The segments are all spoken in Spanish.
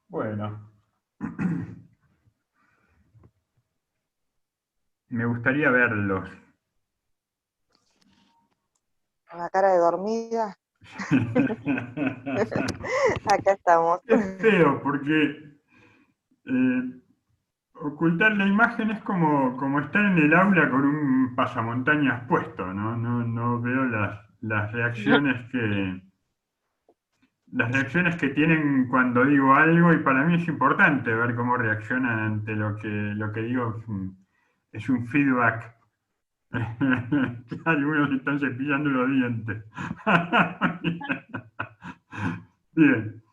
Bueno, me gustaría verlos. Con la cara de dormida. Acá estamos. Es feo porque eh, ocultar la imagen es como estar en el aula con un pasamontañas puesto, ¿no? No veo las reacciones que tienen cuando digo algo, y para mí es importante ver cómo reaccionan ante lo que digo. Es un feedback. Algunos están cepillando los dientes. Bien,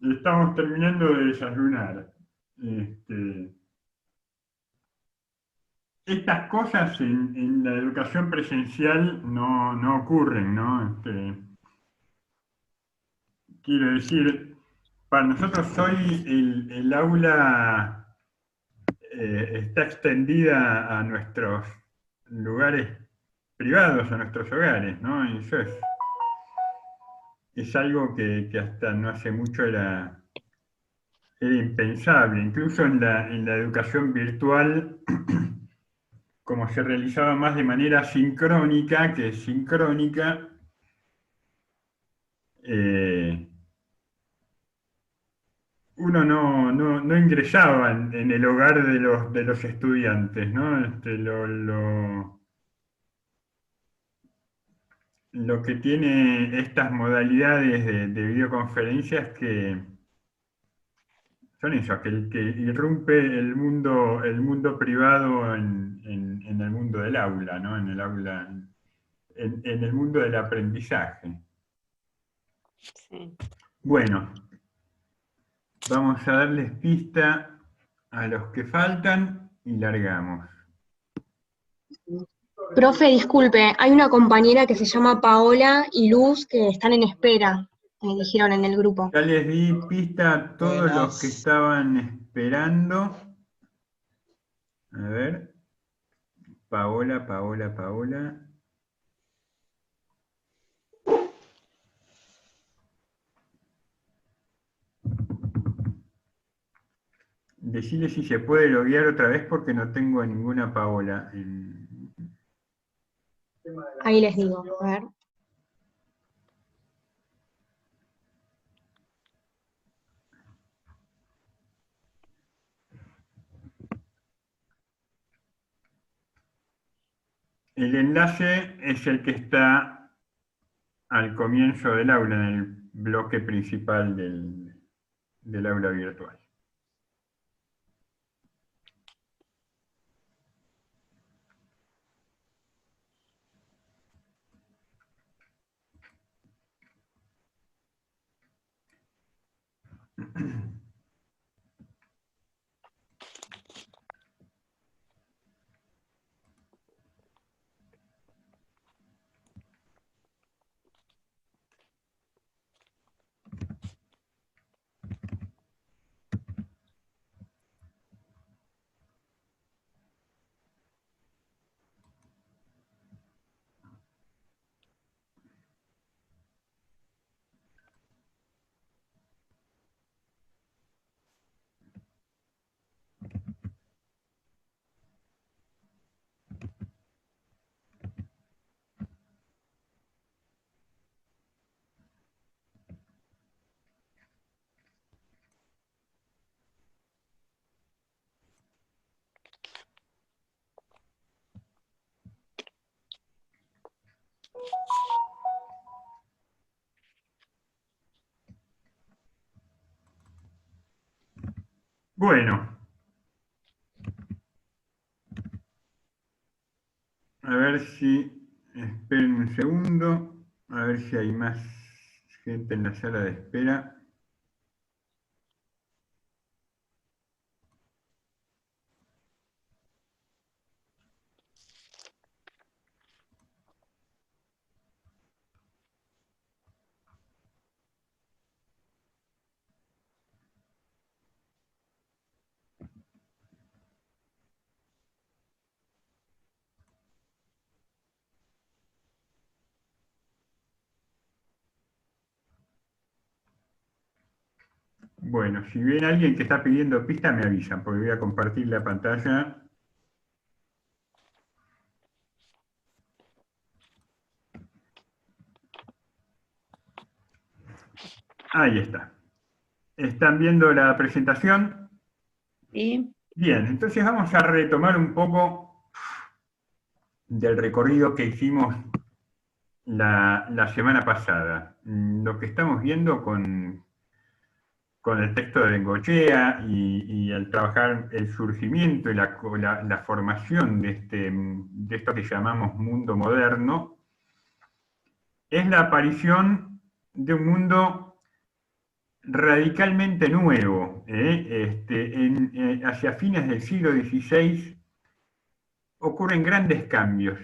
estamos terminando de desayunar. Este, estas cosas en la educación presencial no ocurren, ¿no? Quiero decir, para nosotros hoy el aula está extendida a nuestros lugares privados, a nuestros hogares, ¿no? Y eso es algo que hasta no hace mucho era impensable. Incluso en la educación virtual, como se realizaba más de manera sincrónica que sincrónica, eh, uno no ingresaba en el hogar de los estudiantes, ¿no? Lo que tiene estas modalidades de videoconferencia es que son eso, que irrumpe el mundo privado en el mundo del aula, ¿no? En el aula, en el mundo del aprendizaje. Sí. Bueno, vamos a darles pista a los que faltan y largamos. Profe, disculpe, hay una compañera que se llama Paola y Luz que están en espera, me dijeron en el grupo. Ya les di pista a todos los que estaban esperando. A ver, Paola, Paola, Paola. Decile si se puede loguear otra vez porque no tengo a ninguna Paola. Ahí les digo, a ver. El enlace es el que está al comienzo del aula, en el bloque principal del aula virtual. Bueno, a ver si, esperen un segundo, a ver si hay más gente en la sala de espera. Bueno, si ven a alguien que está pidiendo pista, me avisan, porque voy a compartir la pantalla. Ahí está. ¿Están viendo la presentación? ¿Sí? Bien, entonces vamos a retomar un poco del recorrido que hicimos la semana pasada. Lo que estamos viendo con el texto de Bengochea y al trabajar el surgimiento y la formación de esto que llamamos mundo moderno, es la aparición de un mundo radicalmente nuevo. Hacia fines del siglo XVI ocurren grandes cambios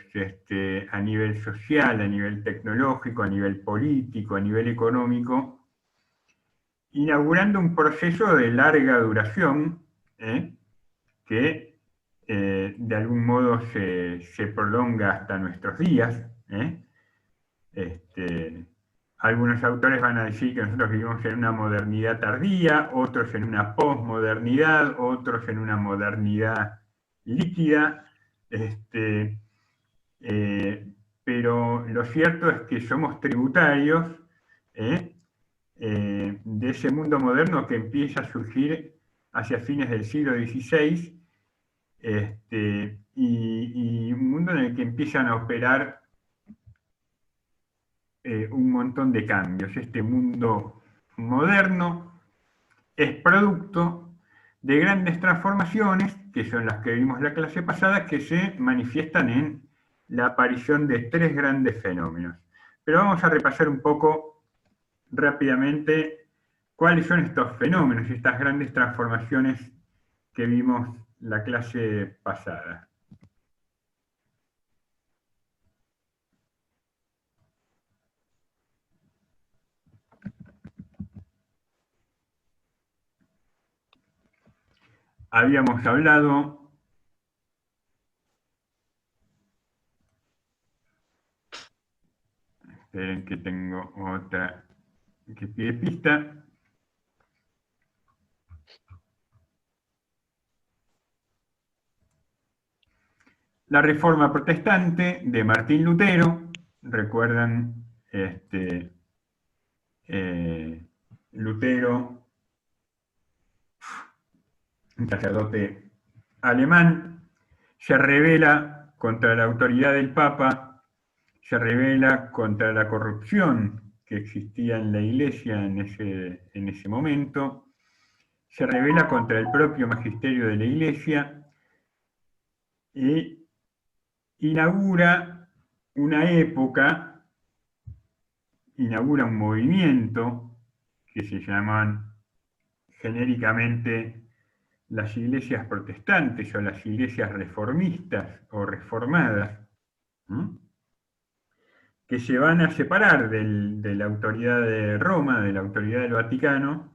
a nivel social, a nivel tecnológico, a nivel político, a nivel económico, inaugurando un proceso de larga duración, que de algún modo se prolonga hasta nuestros días. Algunos autores van a decir que nosotros vivimos en una modernidad tardía, otros en una posmodernidad, otros en una modernidad líquida. Pero lo cierto es que somos tributarios de ese mundo moderno que empieza a surgir hacia fines del siglo XVI, y un mundo en el que empiezan a operar un montón de cambios. Este mundo moderno es producto de grandes transformaciones, que son las que vimos la clase pasada, que se manifiestan en la aparición de tres grandes fenómenos. Pero vamos a repasar un poco rápidamente cuáles son estos fenómenos, estas grandes transformaciones que vimos la clase pasada. Habíamos hablado esperen que tengo otra que pide pista. La Reforma Protestante de Martín Lutero, recuerdan, Lutero, un sacerdote alemán, se rebela contra la autoridad del Papa, se rebela contra la corrupción que existía en la Iglesia en ese momento, se rebela contra el propio magisterio de la Iglesia y inaugura una época, inaugura un movimiento que se llaman genéricamente las iglesias protestantes o las iglesias reformistas o reformadas, que se van a separar de la autoridad de Roma, de la autoridad del Vaticano,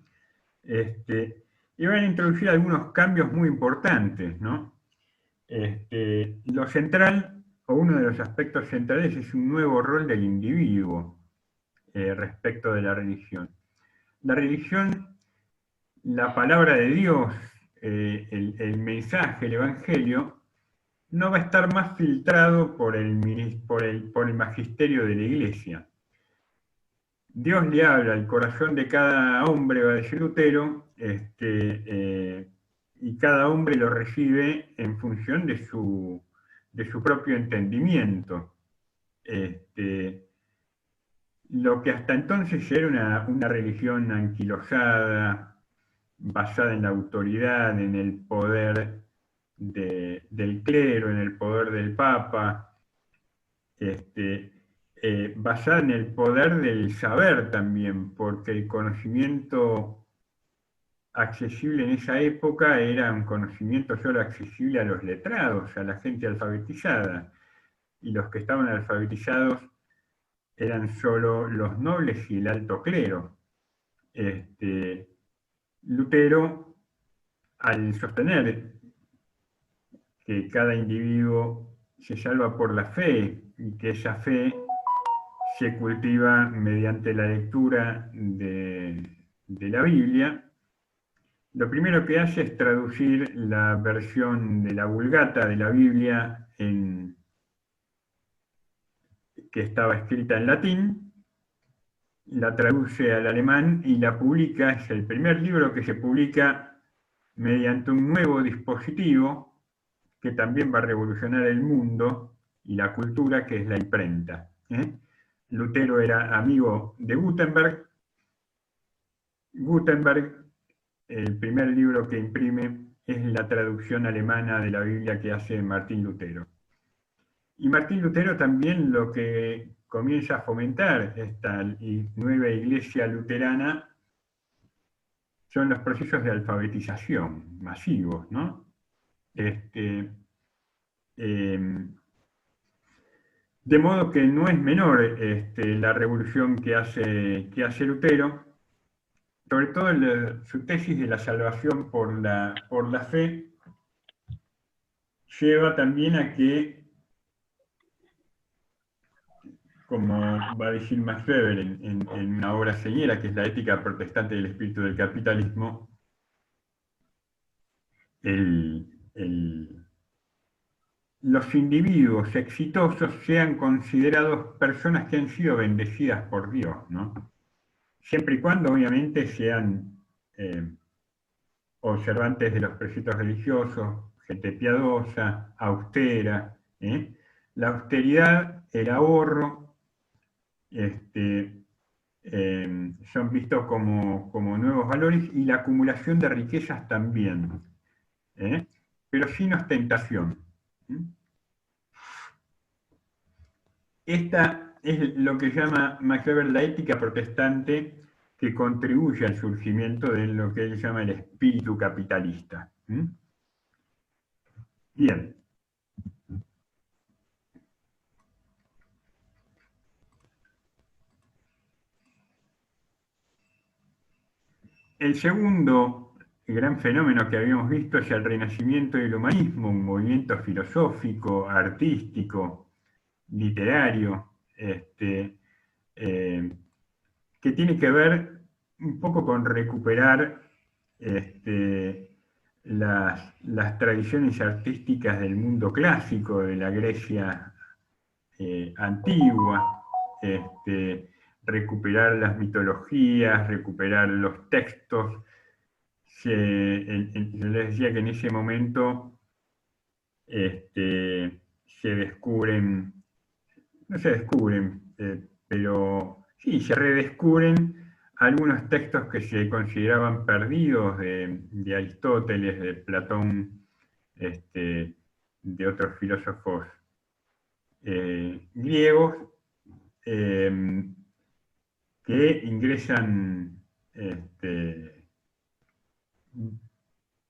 y van a introducir algunos cambios muy importantes, ¿no? Lo central, o uno de los aspectos centrales, es un nuevo rol del individuo respecto de la religión. La religión, la palabra de Dios, el mensaje, el evangelio, no va a estar más filtrado por el magisterio de la iglesia. Dios le habla al corazón de cada hombre, va a decir Lutero, y cada hombre lo recibe en función de su propio entendimiento. Lo que hasta entonces era una religión anquilosada, basada en la autoridad, en el poder del clero, en el poder del Papa, basada en el poder del saber también, porque el conocimiento accesible en esa época era un conocimiento solo accesible a los letrados, a la gente alfabetizada, y los que estaban alfabetizados eran solo los nobles y el alto clero. Lutero, al sostener que cada individuo se salva por la fe y que esa fe se cultiva mediante la lectura de la Biblia, lo primero que hace es traducir la versión de la Vulgata de la Biblia que estaba escrita en latín, la traduce al alemán y la publica. Es el primer libro que se publica mediante un nuevo dispositivo que también va a revolucionar el mundo y la cultura, que es la imprenta. Lutero era amigo de Gutenberg. Gutenberg, el primer libro que imprime es la traducción alemana de la Biblia que hace Martín Lutero. Y Martín Lutero también lo que comienza a fomentar esta nueva iglesia luterana son los procesos de alfabetización masivos, ¿no? De modo que no es menor la revolución que hace Lutero, sobre todo su tesis de la salvación por la fe, lleva también a que, como va a decir Max Weber en una obra señera, que es La ética protestante del espíritu del capitalismo, los individuos exitosos sean considerados personas que han sido bendecidas por Dios, ¿no? Siempre y cuando obviamente sean observantes de los preceptos religiosos, gente piadosa, austera. La austeridad, el ahorro, son vistos como nuevos valores, y la acumulación de riquezas también, pero sin ostentación. Esta es lo que llama Max Weber la ética protestante, que contribuye al surgimiento de lo que él llama el espíritu capitalista. Bien. El segundo gran fenómeno que habíamos visto es el Renacimiento y el humanismo, un movimiento filosófico, artístico, literario, que tiene que ver un poco con recuperar las tradiciones artísticas del mundo clásico, de la Grecia antigua, recuperar las mitologías, recuperar los textos. Yo les decía que en ese momento se descubren, no se descubren, pero sí, se redescubren algunos textos que se consideraban perdidos de Aristóteles, de Platón, de otros filósofos griegos, que ingresan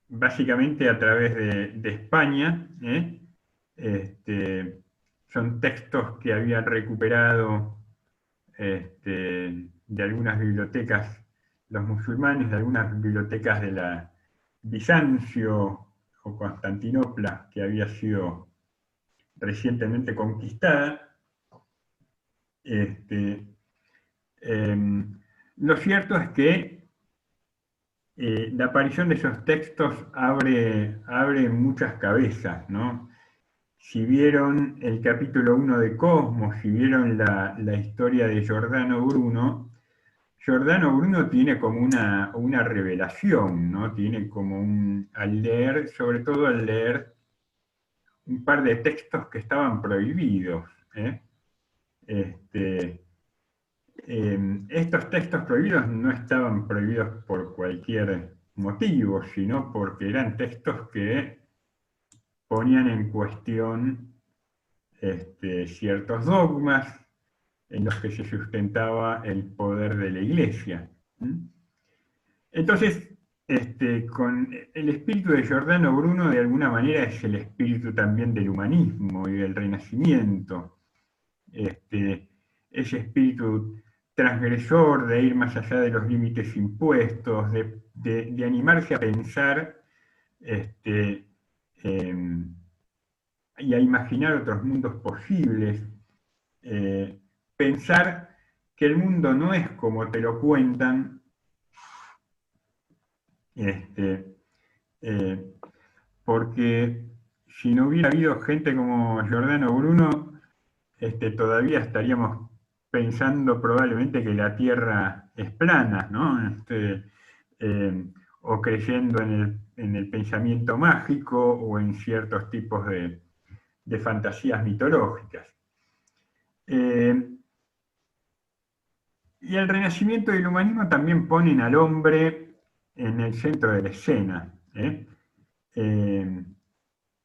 básicamente a través de España. Son textos que habían recuperado de algunas bibliotecas, los musulmanes, de algunas bibliotecas de la Bizancio o Constantinopla, que había sido recientemente conquistada. Lo cierto es que la aparición de esos textos abre muchas cabezas, ¿no? Si vieron el capítulo 1 de Cosmos, si vieron la historia de Giordano Bruno tiene como una revelación, ¿no? Tiene como al leer, sobre todo al leer un par de textos que estaban prohibidos. Estos textos prohibidos no estaban prohibidos por cualquier motivo, sino porque eran textos que ponían en cuestión ciertos dogmas en los que se sustentaba el poder de la Iglesia. Entonces, con el espíritu de Giordano Bruno, de alguna manera es el espíritu también del humanismo y del Renacimiento. Ese espíritu transgresor de ir más allá de los límites impuestos, de animarse a pensar y a imaginar otros mundos posibles, pensar que el mundo no es como te lo cuentan, Este, eh, porque si no hubiera habido gente como Giordano Bruno, todavía estaríamos pensando probablemente que la Tierra es plana, ¿no? O creyendo en el pensamiento mágico o en ciertos tipos de fantasías mitológicas. Y el Renacimiento y el humanismo también ponen al hombre en el centro de la escena,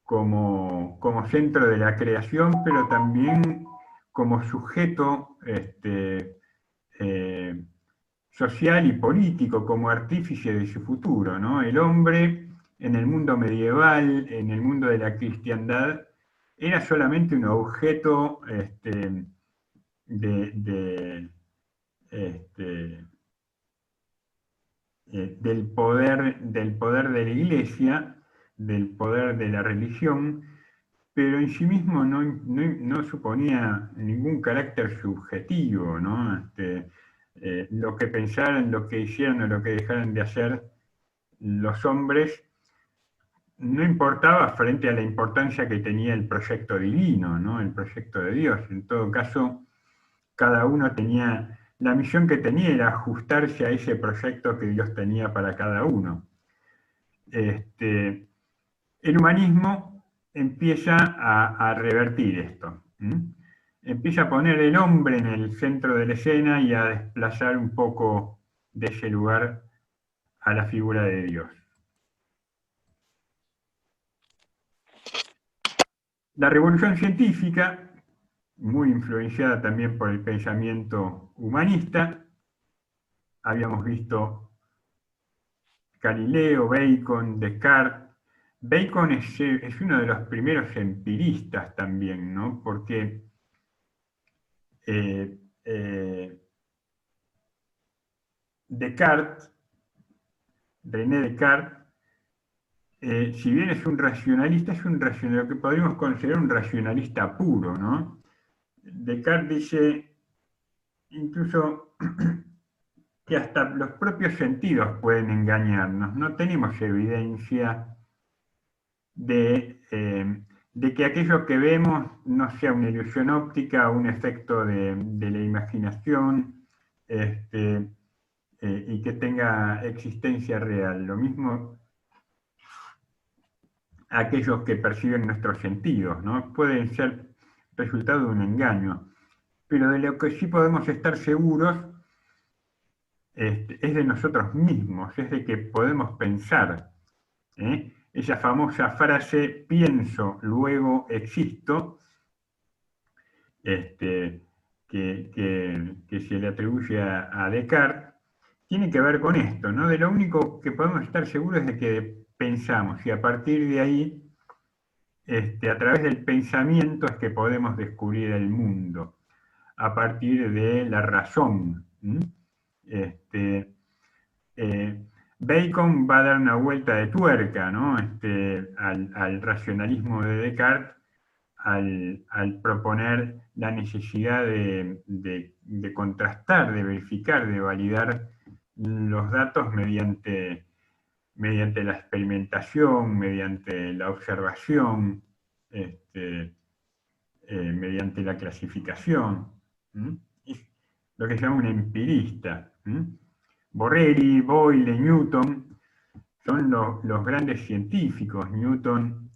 como centro de la creación, pero también como sujeto social y político, como artífice de su futuro, ¿no? El hombre en el mundo medieval, en el mundo de la cristiandad, era solamente un objeto de del poder de la iglesia, del poder de la religión, pero en sí mismo no suponía ningún carácter subjetivo, ¿no? Lo que pensaran, lo que hicieran o lo que dejaran de hacer los hombres no importaba frente a la importancia que tenía el proyecto divino, ¿no? El proyecto de Dios. En todo caso, cada uno tenía, la misión que tenía era ajustarse a ese proyecto que Dios tenía para cada uno. El humanismo empieza a revertir esto. Empieza a poner el hombre en el centro de la escena y a desplazar un poco de ese lugar a la figura de Dios. La revolución científica, muy influenciada también por el pensamiento humanista, habíamos visto Galileo, Bacon, Descartes. Bacon es uno de los primeros empiristas también, ¿no? Porque Descartes, René Descartes, si bien es un racionalista, lo que podríamos considerar un racionalista puro, ¿no? Descartes dice incluso que hasta los propios sentidos pueden engañarnos. No tenemos evidencia de que aquello que vemos no sea una ilusión óptica o un efecto de la imaginación y que tenga existencia real. Lo mismo aquellos que perciben nuestros sentidos, ¿no? Pueden ser resultado de un engaño. Pero de lo que sí podemos estar seguros es de nosotros mismos, es de que podemos pensar. Esa famosa frase, pienso, luego existo, que se le atribuye a Descartes, tiene que ver con esto, ¿no? De lo único que podemos estar seguros es de que pensamos y a partir de ahí, a través del pensamiento es que podemos descubrir el mundo, a partir de la razón. Bacon va a dar una vuelta de tuerca, ¿no? al racionalismo de Descartes, al proponer la necesidad de contrastar, de verificar, de validar los datos mediante la experimentación, mediante la observación, mediante la clasificación. Es lo que se llama un empirista. Borrelli, Boyle, Newton son los grandes científicos. Newton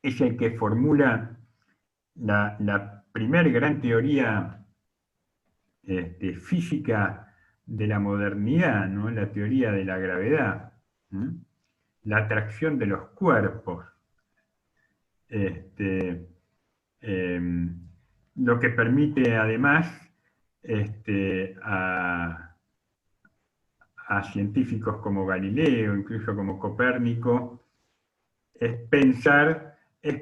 es el que formula la primer gran teoría física de la modernidad, ¿no? La teoría de la gravedad, la atracción de los cuerpos, lo que permite además a científicos como Galileo, incluso como Copérnico, es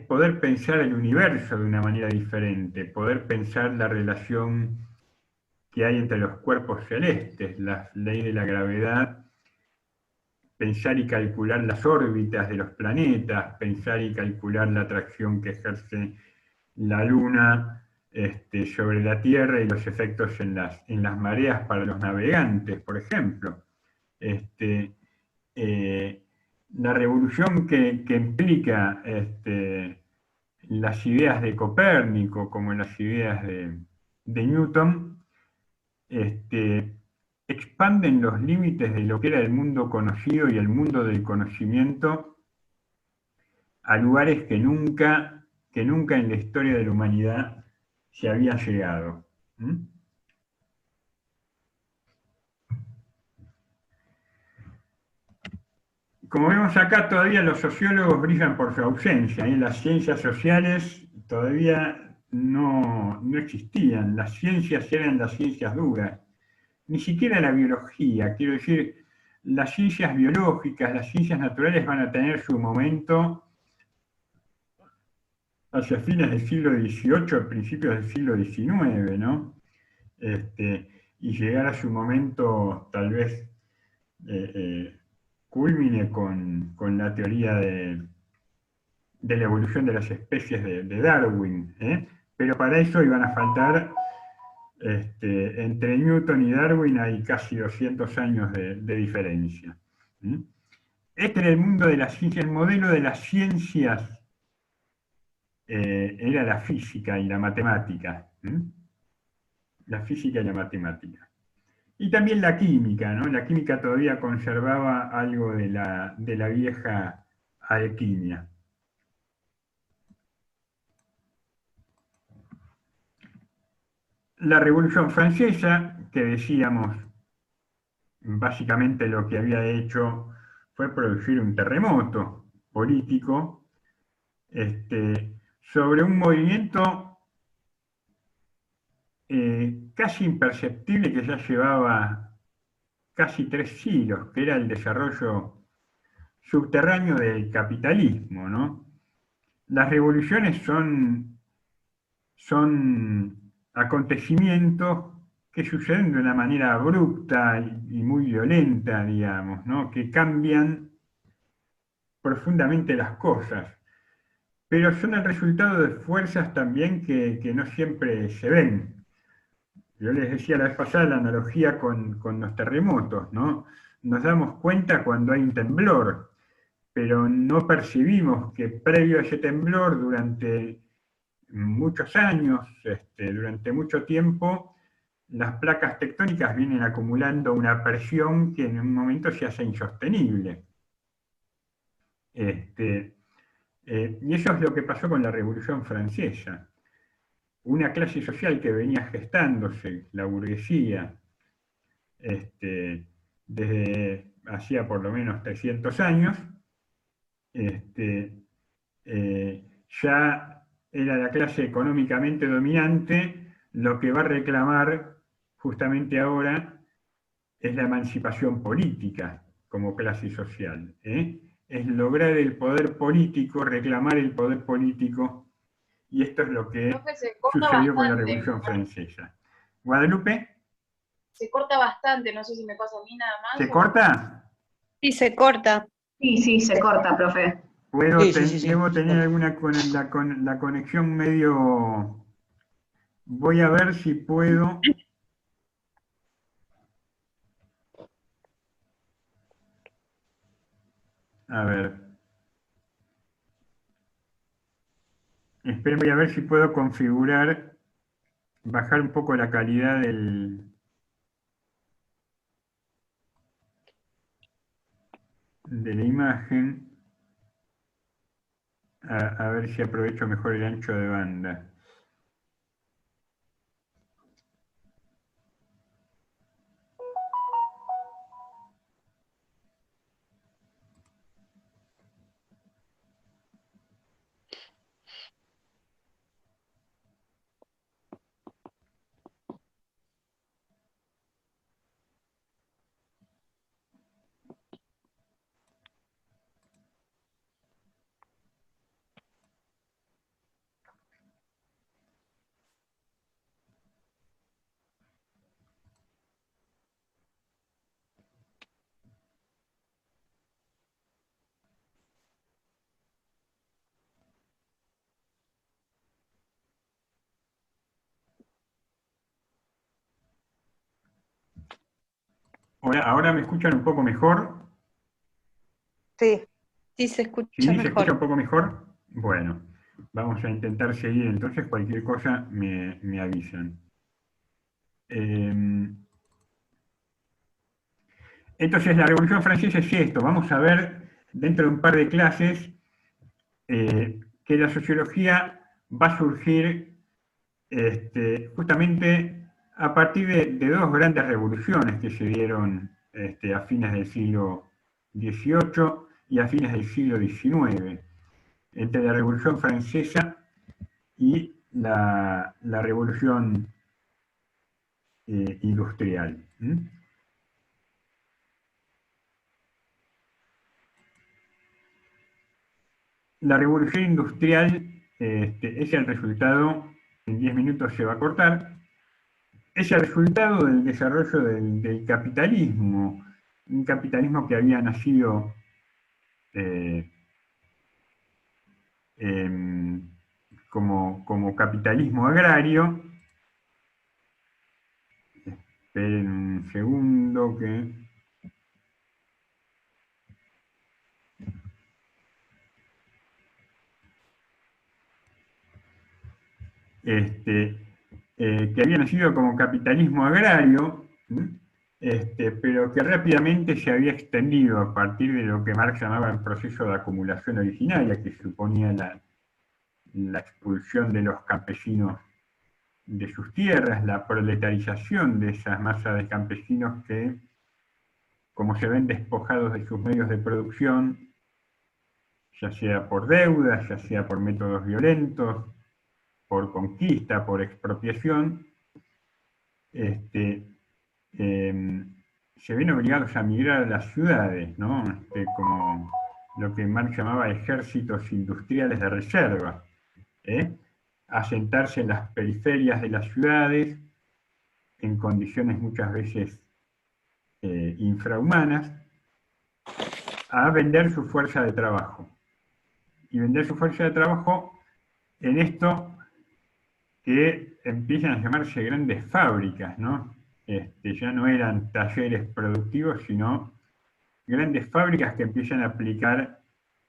poder pensar el universo de una manera diferente, poder pensar la relación que hay entre los cuerpos celestes, la ley de la gravedad, pensar y calcular las órbitas de los planetas, pensar y calcular la atracción que ejerce la Luna sobre la Tierra y los efectos en las mareas para los navegantes, por ejemplo. La revolución que implica las ideas de Copérnico, como las ideas de Newton, expanden los límites de lo que era el mundo conocido y el mundo del conocimiento a lugares que nunca en la historia de la humanidad se había llegado. ¿Mm? Como vemos acá, todavía los sociólogos brillan por su ausencia. ¿Eh? Las ciencias sociales todavía no existían. Las ciencias eran las ciencias duras. Ni siquiera la biología. Quiero decir, las ciencias biológicas, las ciencias naturales van a tener su momento hacia fines del siglo XVIII, principios del siglo XIX, ¿no? Y llegar a su momento tal vez culmine con la teoría de la evolución de las especies de Darwin, ¿eh? Pero para eso iban a faltar, entre Newton y Darwin hay casi 200 años de diferencia. ¿Mm? Este era el mundo de las ciencias, el modelo de las ciencias era la física y la matemática. ¿Mm? La física y la matemática. Y también la química, ¿no? La química todavía conservaba algo de la vieja alquimia. La Revolución Francesa, que decíamos, básicamente lo que había hecho fue producir un terremoto político sobre un movimiento casi imperceptible que ya llevaba casi 3 siglos, que era el desarrollo subterráneo del capitalismo, ¿no? Las revoluciones son acontecimientos que suceden de una manera abrupta y muy violenta, digamos, ¿no? Que cambian profundamente las cosas, pero son el resultado de fuerzas también que no siempre se ven. Yo les decía la vez pasada la analogía con los terremotos, ¿no? Nos damos cuenta cuando hay un temblor, pero no percibimos que previo a ese temblor, durante muchos años, durante mucho tiempo, las placas tectónicas vienen acumulando una presión que en un momento se hace insostenible. Y eso es lo que pasó con la Revolución Francesa. Una clase social que venía gestándose, la burguesía, desde hacía por lo menos 300 años, ya era la clase económicamente dominante. Lo que va a reclamar justamente ahora es la emancipación política como clase social. Es lograr el poder político, reclamar el poder político, y esto es lo que Profe, se corta sucedió con la bastante. Revolución Francesa. Guadalupe, Se corta bastante, no sé si me pasa a mí nada más. ¿se corta? Sí, se corta. Sí, se corta, profe. Debo tener alguna la conexión medio. Voy a ver si puedo. A ver. Esperen, voy a ver si puedo configurar, bajar un poco la calidad de la imagen. A ver si aprovecho mejor el ancho de banda. Ahora me escuchan un poco mejor. Sí, Sí, se escucha ¿Sí? ¿Se escucha un mejor. poco mejor? Bueno, vamos a intentar seguir, entonces cualquier cosa me avisan. Entonces la Revolución Francesa es esto, vamos a ver dentro de un par de clases que la sociología va a surgir justamente a partir de dos grandes revoluciones que se dieron a fines del siglo XVIII y a fines del siglo XIX, entre la Revolución Francesa y la Revolución Industrial. La Revolución Industrial es el resultado, en 10 minutos se va a cortar, es el resultado del desarrollo del capitalismo, un capitalismo que había nacido eh, como capitalismo agrario. Esperen un segundo que... que había nacido como capitalismo agrario, pero que rápidamente se había extendido a partir de lo que Marx llamaba el proceso de acumulación originaria, que suponía la expulsión de los campesinos de sus tierras, la proletarización de esas masas de campesinos que, como se ven despojados de sus medios de producción, ya sea por deudas, ya sea por métodos violentos, por conquista, por expropiación, se ven obligados a migrar a las ciudades, ¿no? Como lo que Marx llamaba ejércitos industriales de reserva, ¿eh? Asentarse en las periferias de las ciudades, en condiciones muchas veces infrahumanas, a vender su fuerza de trabajo. Y vender su fuerza de trabajo en esto que empiezan a llamarse grandes fábricas, ¿no? Ya no eran talleres productivos, sino grandes fábricas que empiezan a aplicar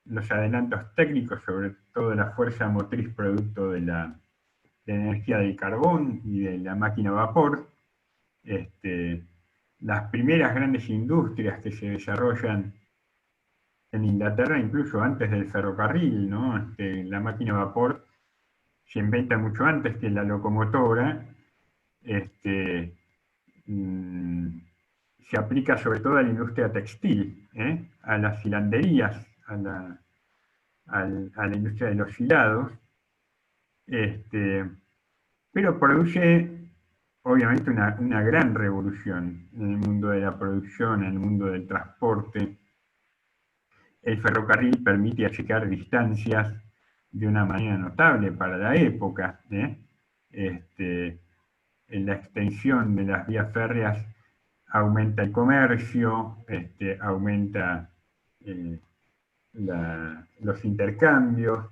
los adelantos técnicos, sobre todo la fuerza motriz producto de la energía del carbón y de la máquina a vapor. Las primeras grandes industrias que se desarrollan en Inglaterra, incluso antes del ferrocarril, ¿no? La máquina a vapor se inventa mucho antes que la locomotora, se aplica sobre todo a la industria textil, a las hilanderías, a la industria de los hilados, pero produce obviamente una gran revolución en el mundo de la producción, en el mundo del transporte. El ferrocarril permite achicar distancias de una manera notable para la época. En la extensión de las vías férreas aumenta el comercio, aumenta los intercambios,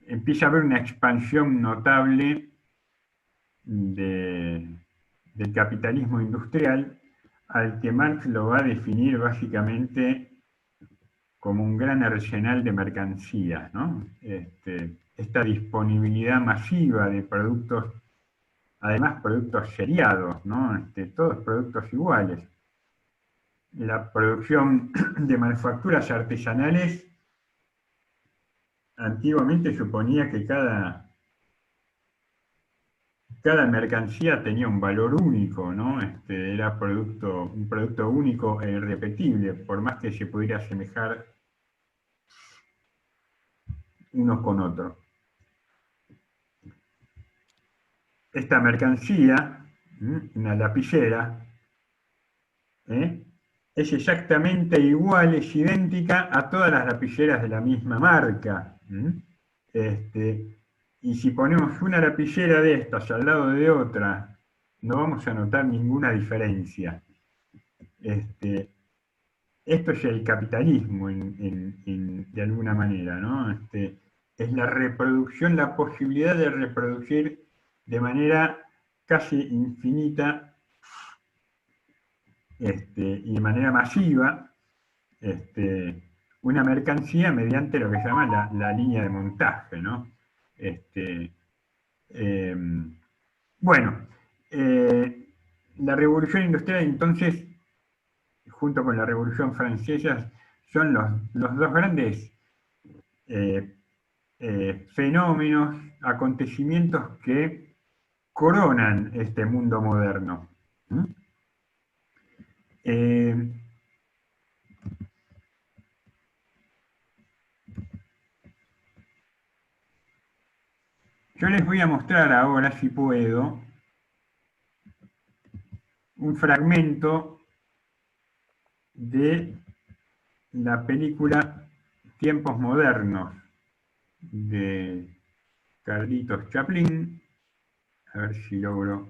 empieza a haber una expansión notable del capitalismo industrial, al que Marx lo va a definir básicamente como un gran arsenal de mercancías, ¿no? Esta disponibilidad masiva de productos, además productos seriados, ¿no? Todos productos iguales. La producción de manufacturas artesanales antiguamente suponía que cada mercancía tenía un valor único, ¿no? Era un producto único e irrepetible, por más que se pudiera asemejar unos con otros. Esta mercancía, una lapicera, es exactamente igual, es idéntica a todas las lapiceras de la misma marca. Y si ponemos una lapicera de estas al lado de otra, no vamos a notar ninguna diferencia. Esto es el capitalismo de alguna manera, ¿no? Es la reproducción, la posibilidad de reproducir de manera casi infinita y de manera masiva una mercancía mediante lo que se llama la línea de montaje, ¿no? Bueno, la Revolución Industrial entonces, junto con la Revolución Francesa, son los dos grandes fenómenos, acontecimientos que coronan este mundo moderno. ¿Mm? Yo les voy a mostrar ahora, si puedo, un fragmento de la película Tiempos Modernos de Carlitos Chaplin. A ver si logro.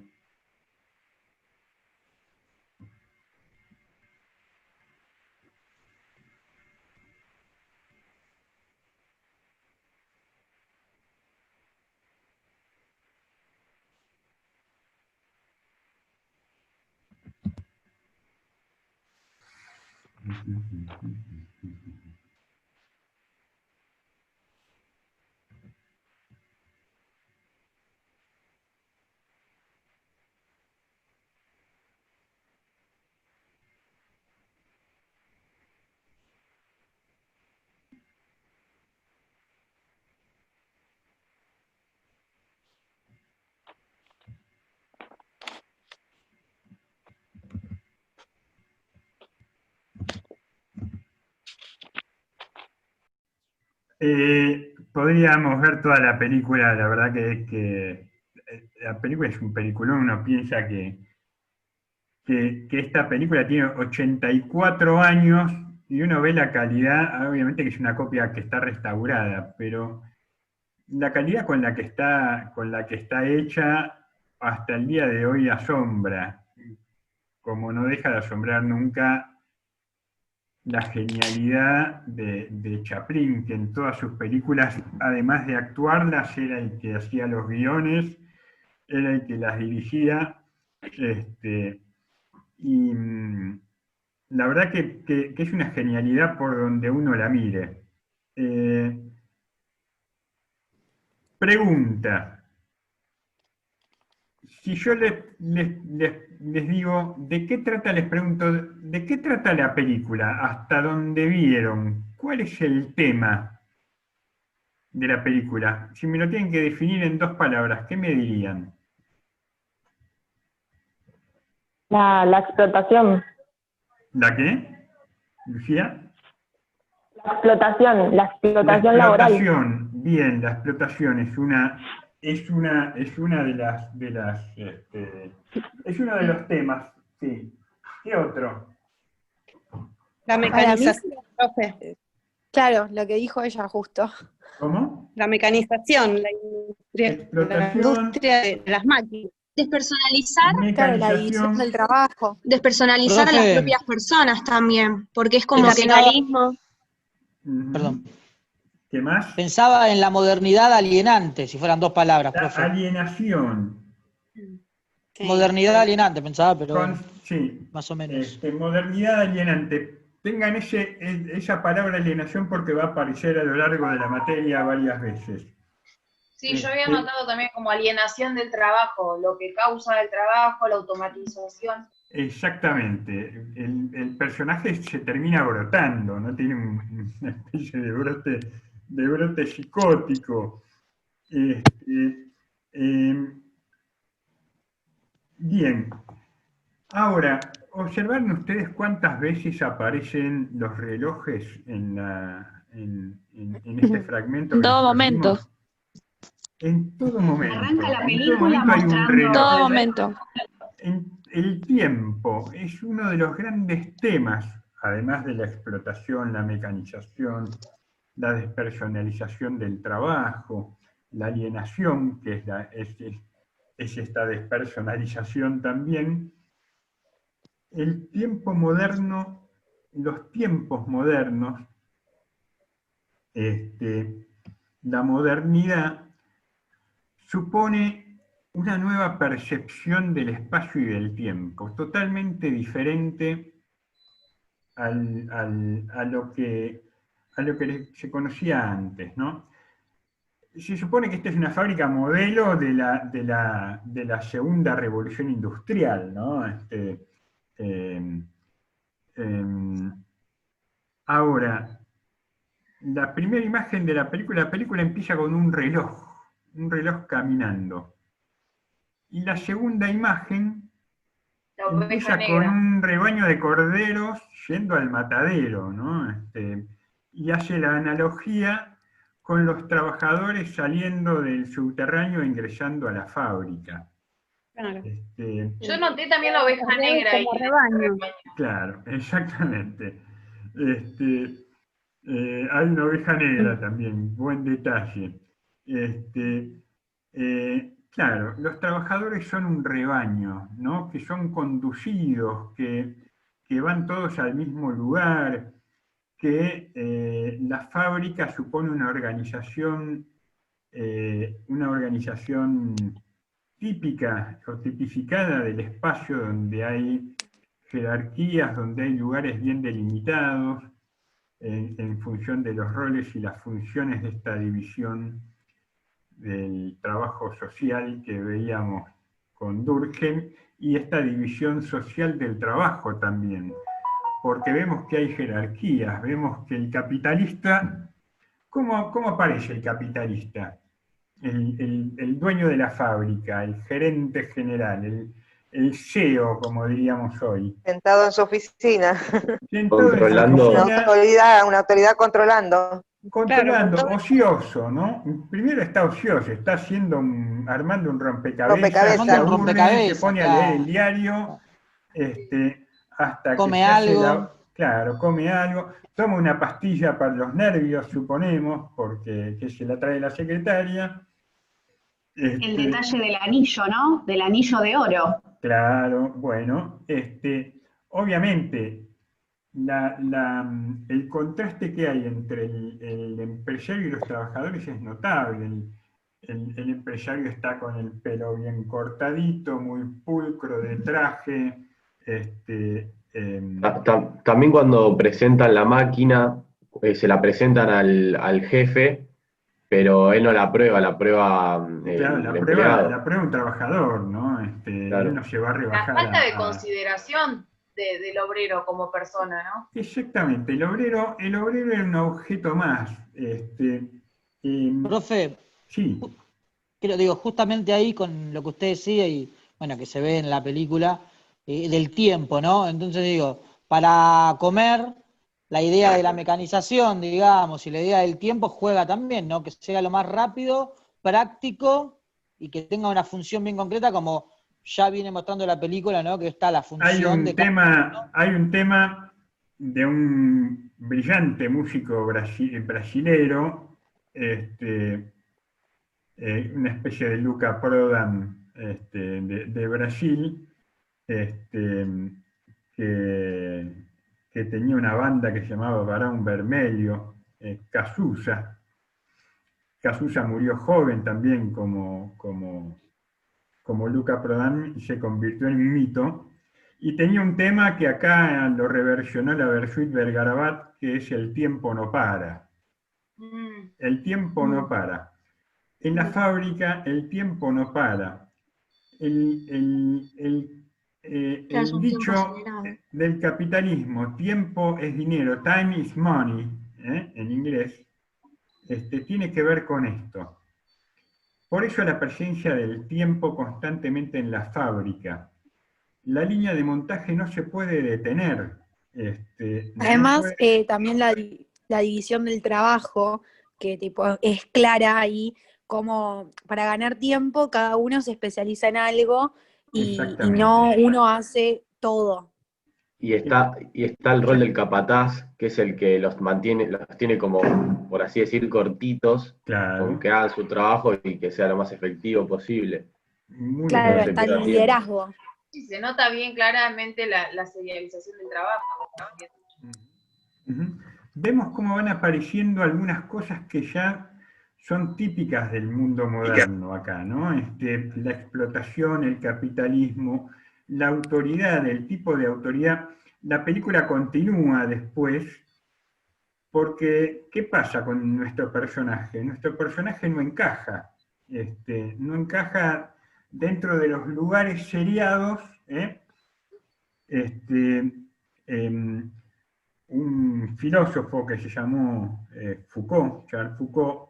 Podríamos ver toda la película, la verdad que la película es un peliculón, uno piensa que esta película tiene 84 años y uno ve la calidad, obviamente que es una copia que está restaurada, pero la calidad con la que está hecha hasta el día de hoy asombra, como no deja de asombrar nunca la genialidad de Chaplin, que en todas sus películas, además de actuarlas, era el que hacía los guiones, era el que las dirigía, y la verdad que es una genialidad por donde uno la mire. Pregunta. Si yo les digo, ¿de qué trata? Les pregunto, ¿de qué trata la película? ¿Hasta dónde vieron? ¿Cuál es el tema de la película? Si me lo tienen que definir en 2 palabras, ¿qué me dirían? La explotación. ¿La qué? ¿Lucía? La explotación laboral. Explotación, bien, la explotación es una es uno de los temas, sí. ¿Qué otro? La mecanización, profe. Claro, lo que dijo ella justo. ¿Cómo? La mecanización, la Explotación, industria de las máquinas. Despersonalizar, Claro, la división del mecanización, trabajo. despersonalizar a las Profe. propias personas también, porque es como El que capitalismo. Perdón. ¿Qué más? Pensaba en la modernidad alienante, si fueran 2 palabras, La profe. alienación. Sí. Modernidad alienante, pensaba, pero bueno, Sí, más o menos. modernidad alienante. Tengan esa palabra alienación porque va a aparecer a lo largo de la materia varias veces. Sí, yo había notado también como alienación del trabajo, lo que causa el trabajo, la automatización. Exactamente. El personaje se termina brotando, ¿no? Tiene una especie de brote psicótico. Bien. Ahora, observaron ustedes cuántas veces aparecen los relojes en este fragmento En que todo nosotros momento. vimos. En todo momento. Arranca la En todo película momento hay un mostrando- En reloj. todo momento. El tiempo es uno de los grandes temas, además de la explotación, la mecanización, la despersonalización del trabajo, la alienación, que es esta despersonalización también. El tiempo moderno, los tiempos modernos, la modernidad supone una nueva percepción del espacio y del tiempo, totalmente diferente a lo que se conocía antes, ¿no? Se supone que esta es una fábrica modelo de la segunda revolución industrial, ¿no? Ahora, la primera imagen de la película empieza con un reloj caminando. Y la segunda imagen La oveja empieza con negra. un rebaño de corderos yendo al matadero, ¿no? Y hace la analogía con los trabajadores saliendo del subterráneo e ingresando a la fábrica. Claro. Yo noté también la oveja negra ahí. Como rebaño. Claro, exactamente. Hay una oveja negra también, buen detalle. Claro, los trabajadores son un rebaño, ¿no? Que son conducidos, que van todos al mismo lugar, que la fábrica supone una organización típica o tipificada del espacio donde hay jerarquías, donde hay lugares bien delimitados en función de los roles y las funciones de esta división del trabajo social que veíamos con Durkheim y esta división social del trabajo también, porque vemos que hay jerarquías, vemos que el capitalista, ¿cómo aparece el capitalista? El dueño de la fábrica, el gerente general, el CEO, como diríamos hoy. Sentado en su oficina. Controlando. Una autoridad controlando. Controlando, ocioso, ¿no? Primero está ocioso, está armando un rompecabezas, se pone a leer el diario, hasta come que se hace algo. Claro, come algo, toma una pastilla para los nervios, suponemos, porque que se la trae la secretaria. El detalle del anillo, ¿no? Del anillo de oro. Claro, bueno, obviamente el contraste que hay entre el empresario y los trabajadores es notable. El empresario está con el pelo bien cortadito, muy pulcro de traje. También cuando presentan la máquina, se la presentan al jefe, pero él no la aprueba, la aprueba claro, empleado. la aprueba un trabajador, ¿no? Claro. Él no se va a rebajar. La falta de consideración del obrero como persona, ¿no? Exactamente, el obrero era un objeto más. Profe, sí. Digo, justamente ahí con lo que usted decía y bueno, que se ve en la película, del tiempo, ¿no? Entonces digo, para comer, la idea de la mecanización, digamos, y la idea del tiempo juega también, ¿no? Que sea lo más rápido, práctico y que tenga una función bien concreta, como ya viene mostrando la película, ¿no? Que está la función hay un tema de un brillante músico brasilero, una especie de Luca Prodan de Brasil, que tenía una banda que se llamaba Barão Vermelho, Cazuza. Cazuza murió joven también como Luca Prodan y se convirtió en un mito. Y tenía un tema que acá lo reversionó la Bersuit Vergarabat, que es El tiempo no para. El tiempo no para. En la fábrica el tiempo no para. El dicho del capitalismo, tiempo es dinero, time is money, en inglés, tiene que ver con esto. Por eso la presencia del tiempo constantemente en la fábrica. La línea de montaje no se puede detener. Además, también la división del trabajo, que tipo, es clara ahí, como para ganar tiempo cada uno se especializa en algo y no uno hace todo. Y está el rol del capataz, que es el que los tiene como, por así decir, cortitos, claro, con que hagan su trabajo y que sea lo más efectivo posible. Claro, está el liderazgo. Sí, se nota bien claramente la serialización del trabajo. Vemos cómo van apareciendo algunas cosas que ya son típicas del mundo moderno acá, ¿no? La explotación, el capitalismo, la autoridad, el tipo de autoridad. La película continúa después, porque ¿qué pasa con nuestro personaje? Nuestro personaje no encaja, no encaja dentro de los lugares seriados, un filósofo que se llamó Foucault, Charles Foucault,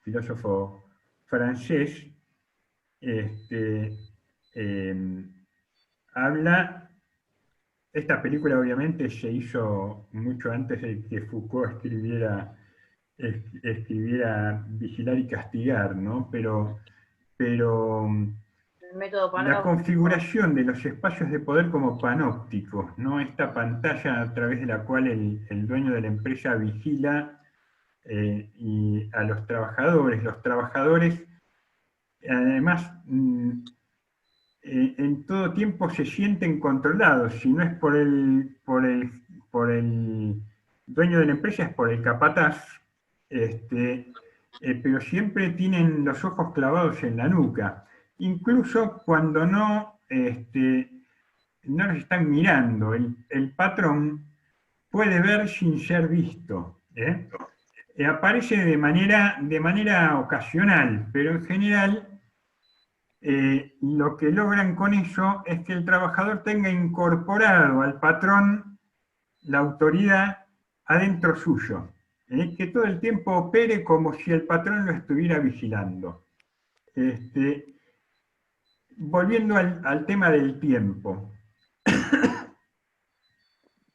filósofo francés, habla, esta película obviamente se hizo mucho antes de que Foucault escribiera Vigilar y Castigar, ¿no? Pero El método la panóptico. configuración de los espacios de poder como panópticos, ¿no? Esta pantalla a través de la cual el dueño de la empresa vigila y a los trabajadores además en todo tiempo se sienten controlados, si no es por el dueño de la empresa, es por el capataz, pero siempre tienen los ojos clavados en la nuca, incluso cuando no los están mirando, el patrón puede ver sin ser visto, aparece de manera ocasional, pero en general lo que logran con eso es que el trabajador tenga incorporado al patrón la autoridad adentro suyo, que todo el tiempo opere como si el patrón lo estuviera vigilando. Volviendo al tema del tiempo,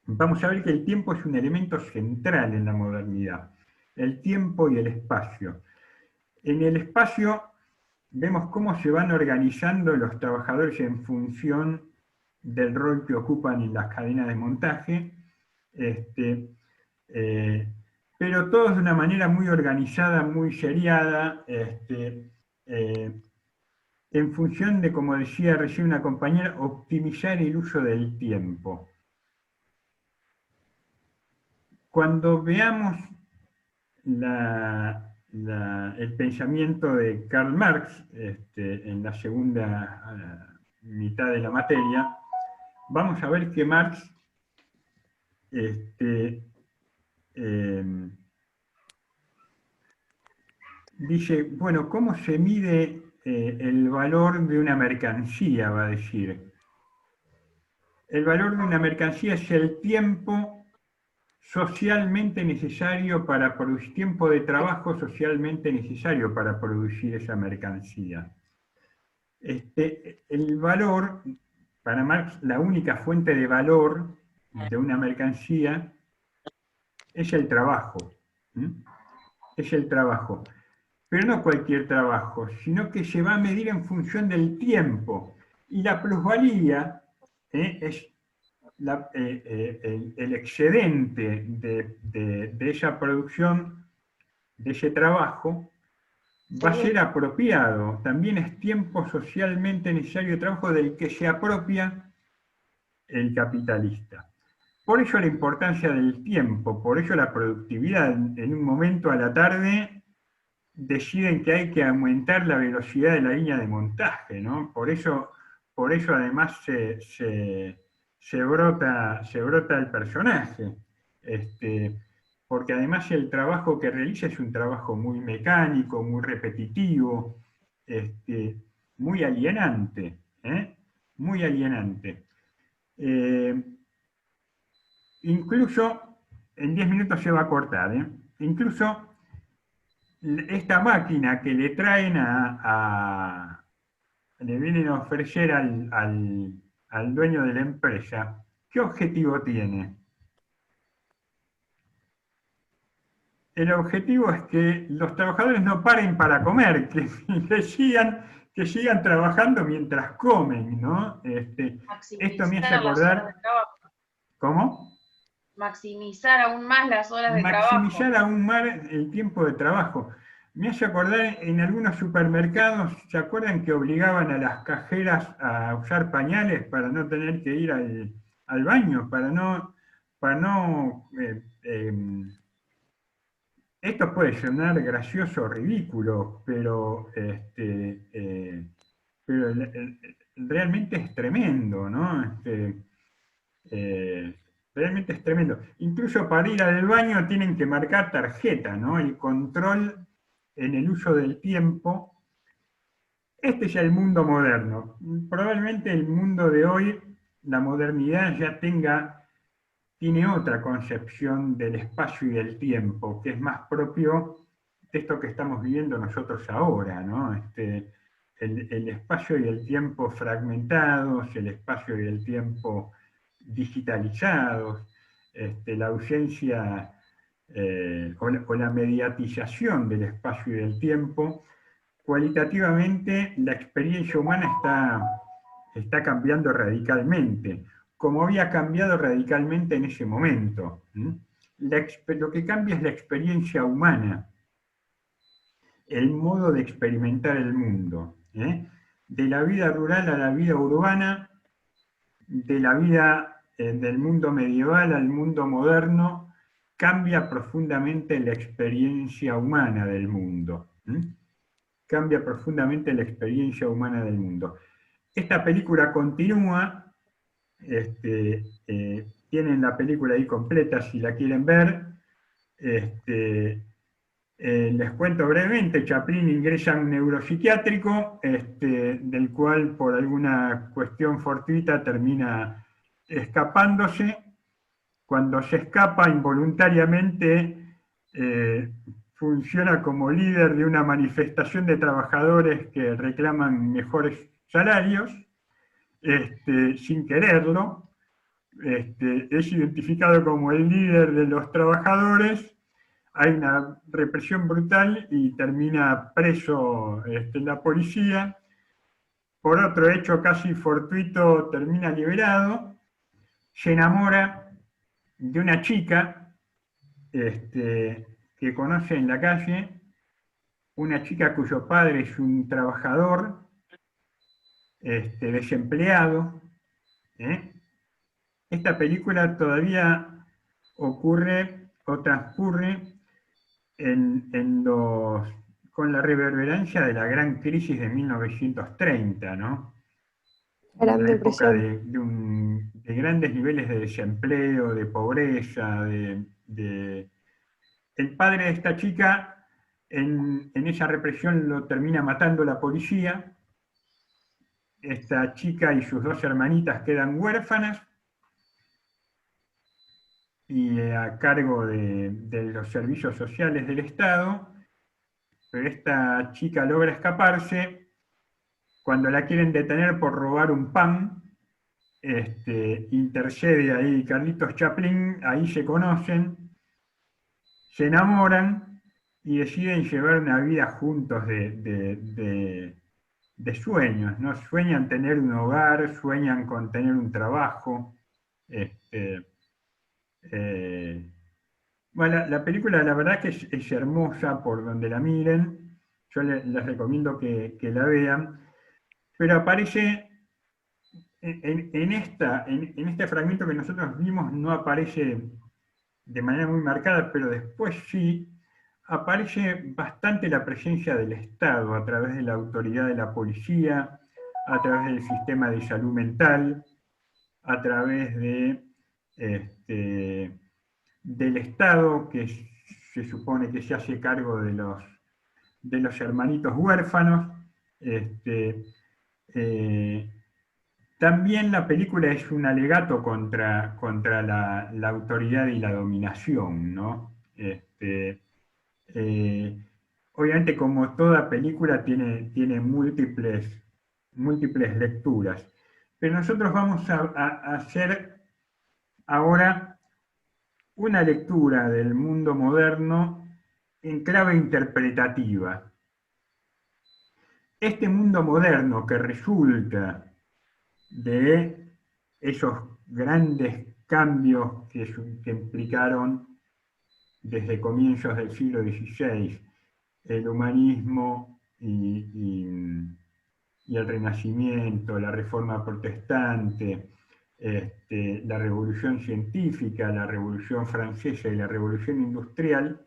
vamos a ver que el tiempo es un elemento central en la modernidad, el tiempo y el espacio. En el espacio vemos cómo se van organizando los trabajadores en función del rol que ocupan en las cadenas de montaje, pero todos de una manera muy organizada, muy seriada, en función de, como decía recién una compañera, optimizar el uso del tiempo. Cuando veamos el pensamiento de Karl Marx en la segunda mitad de la materia, vamos a ver que Marx dice, bueno, ¿cómo se mide el valor de una mercancía? Va a decir. El valor de una mercancía es el tiempo socialmente necesario para producir, tiempo de trabajo socialmente necesario para producir esa mercancía. El valor, para Marx, la única fuente de valor de una mercancía es el trabajo. Es el trabajo. Pero no cualquier trabajo, sino que se va a medir en función del tiempo. Y la plusvalía es el excedente de esa producción, de ese trabajo, va a ser apropiado. También es tiempo socialmente necesario de trabajo del que se apropia el capitalista. Por eso la importancia del tiempo, por eso la productividad. En un momento a la tarde deciden que hay que aumentar la velocidad de la línea de montaje, ¿no? Por eso además se brota el personaje, porque además el trabajo que realiza es un trabajo muy mecánico, muy repetitivo, muy alienante, muy alienante. Incluso, en 10 minutos se va a cortar, incluso esta máquina que le traen le vienen a ofrecer al dueño de la empresa, ¿qué objetivo tiene? El objetivo es que los trabajadores no paren para comer, que sigan trabajando mientras comen, ¿no? Esto me hace acordar... ¿Cómo? Maximizar aún más las horas de trabajo. Maximizar aún más el tiempo de trabajo. Me hace acordar en algunos supermercados, ¿se acuerdan que obligaban a las cajeras a usar pañales para no tener que ir al baño, para no esto puede sonar gracioso o ridículo, pero, realmente es tremendo, ¿no? Realmente es tremendo. Incluso para ir al baño tienen que marcar tarjeta, ¿no? El control en el uso del tiempo. Este es el mundo moderno. Probablemente el mundo de hoy, la modernidad ya tiene otra concepción del espacio y del tiempo, que es más propio de esto que estamos viviendo nosotros ahora, ¿no? El espacio y el tiempo fragmentados, el espacio y el tiempo digitalizados, la ausencia o la mediatización del espacio y del tiempo. Cualitativamente, la experiencia humana está cambiando radicalmente, como había cambiado radicalmente en ese momento. Lo que cambia es la experiencia humana, el modo de experimentar el mundo. De la vida rural a la vida urbana, de la vida del mundo medieval al mundo moderno, cambia profundamente la experiencia humana del mundo. Cambia profundamente la experiencia humana del mundo. Esta película continúa, tienen la película ahí completa si la quieren ver. Les cuento brevemente, Chaplin ingresa a un neuropsiquiátrico, del cual por alguna cuestión fortuita termina escapándose. Cuando se escapa involuntariamente, funciona como líder de una manifestación de trabajadores que reclaman mejores salarios, sin quererlo. Es identificado como el líder de los trabajadores, hay una represión brutal y termina preso en la policía. Por otro hecho casi fortuito termina liberado, se enamora de una chica que conoce en la calle, una chica cuyo padre es un trabajador desempleado. Esta película todavía ocurre o transcurre con la reverberancia de la gran crisis de 1930, ¿no? Una época de grandes niveles de desempleo, de pobreza, el padre de esta chica en esa represión lo termina matando la policía. Esta chica y sus dos hermanitas quedan huérfanas y a cargo de los servicios sociales del Estado, pero esta chica logra escaparse. Cuando la quieren detener por robar un pan, intercede ahí Carlitos Chaplin, ahí se conocen, se enamoran y deciden llevar una vida juntos de sueños, ¿no? Sueñan tener un hogar, sueñan con tener un trabajo. Bueno, la película la verdad que es hermosa por donde la miren, yo les recomiendo que la vean, pero aparece en este fragmento que nosotros vimos, no aparece de manera muy marcada, pero después sí, aparece bastante la presencia del Estado a través de la autoridad de la policía, a través del sistema de salud mental, a través del Estado, que se supone que se hace cargo de los hermanitos huérfanos. También la película es un alegato contra la autoridad y la dominación, ¿no? Obviamente, como toda película, tiene múltiples lecturas. Pero nosotros vamos a hacer ahora una lectura del mundo moderno en clave interpretativa. Este mundo moderno que resulta de esos grandes cambios que implicaron desde comienzos del siglo XVI el humanismo y el Renacimiento, la Reforma Protestante, la Revolución Científica, la Revolución Francesa y la Revolución Industrial,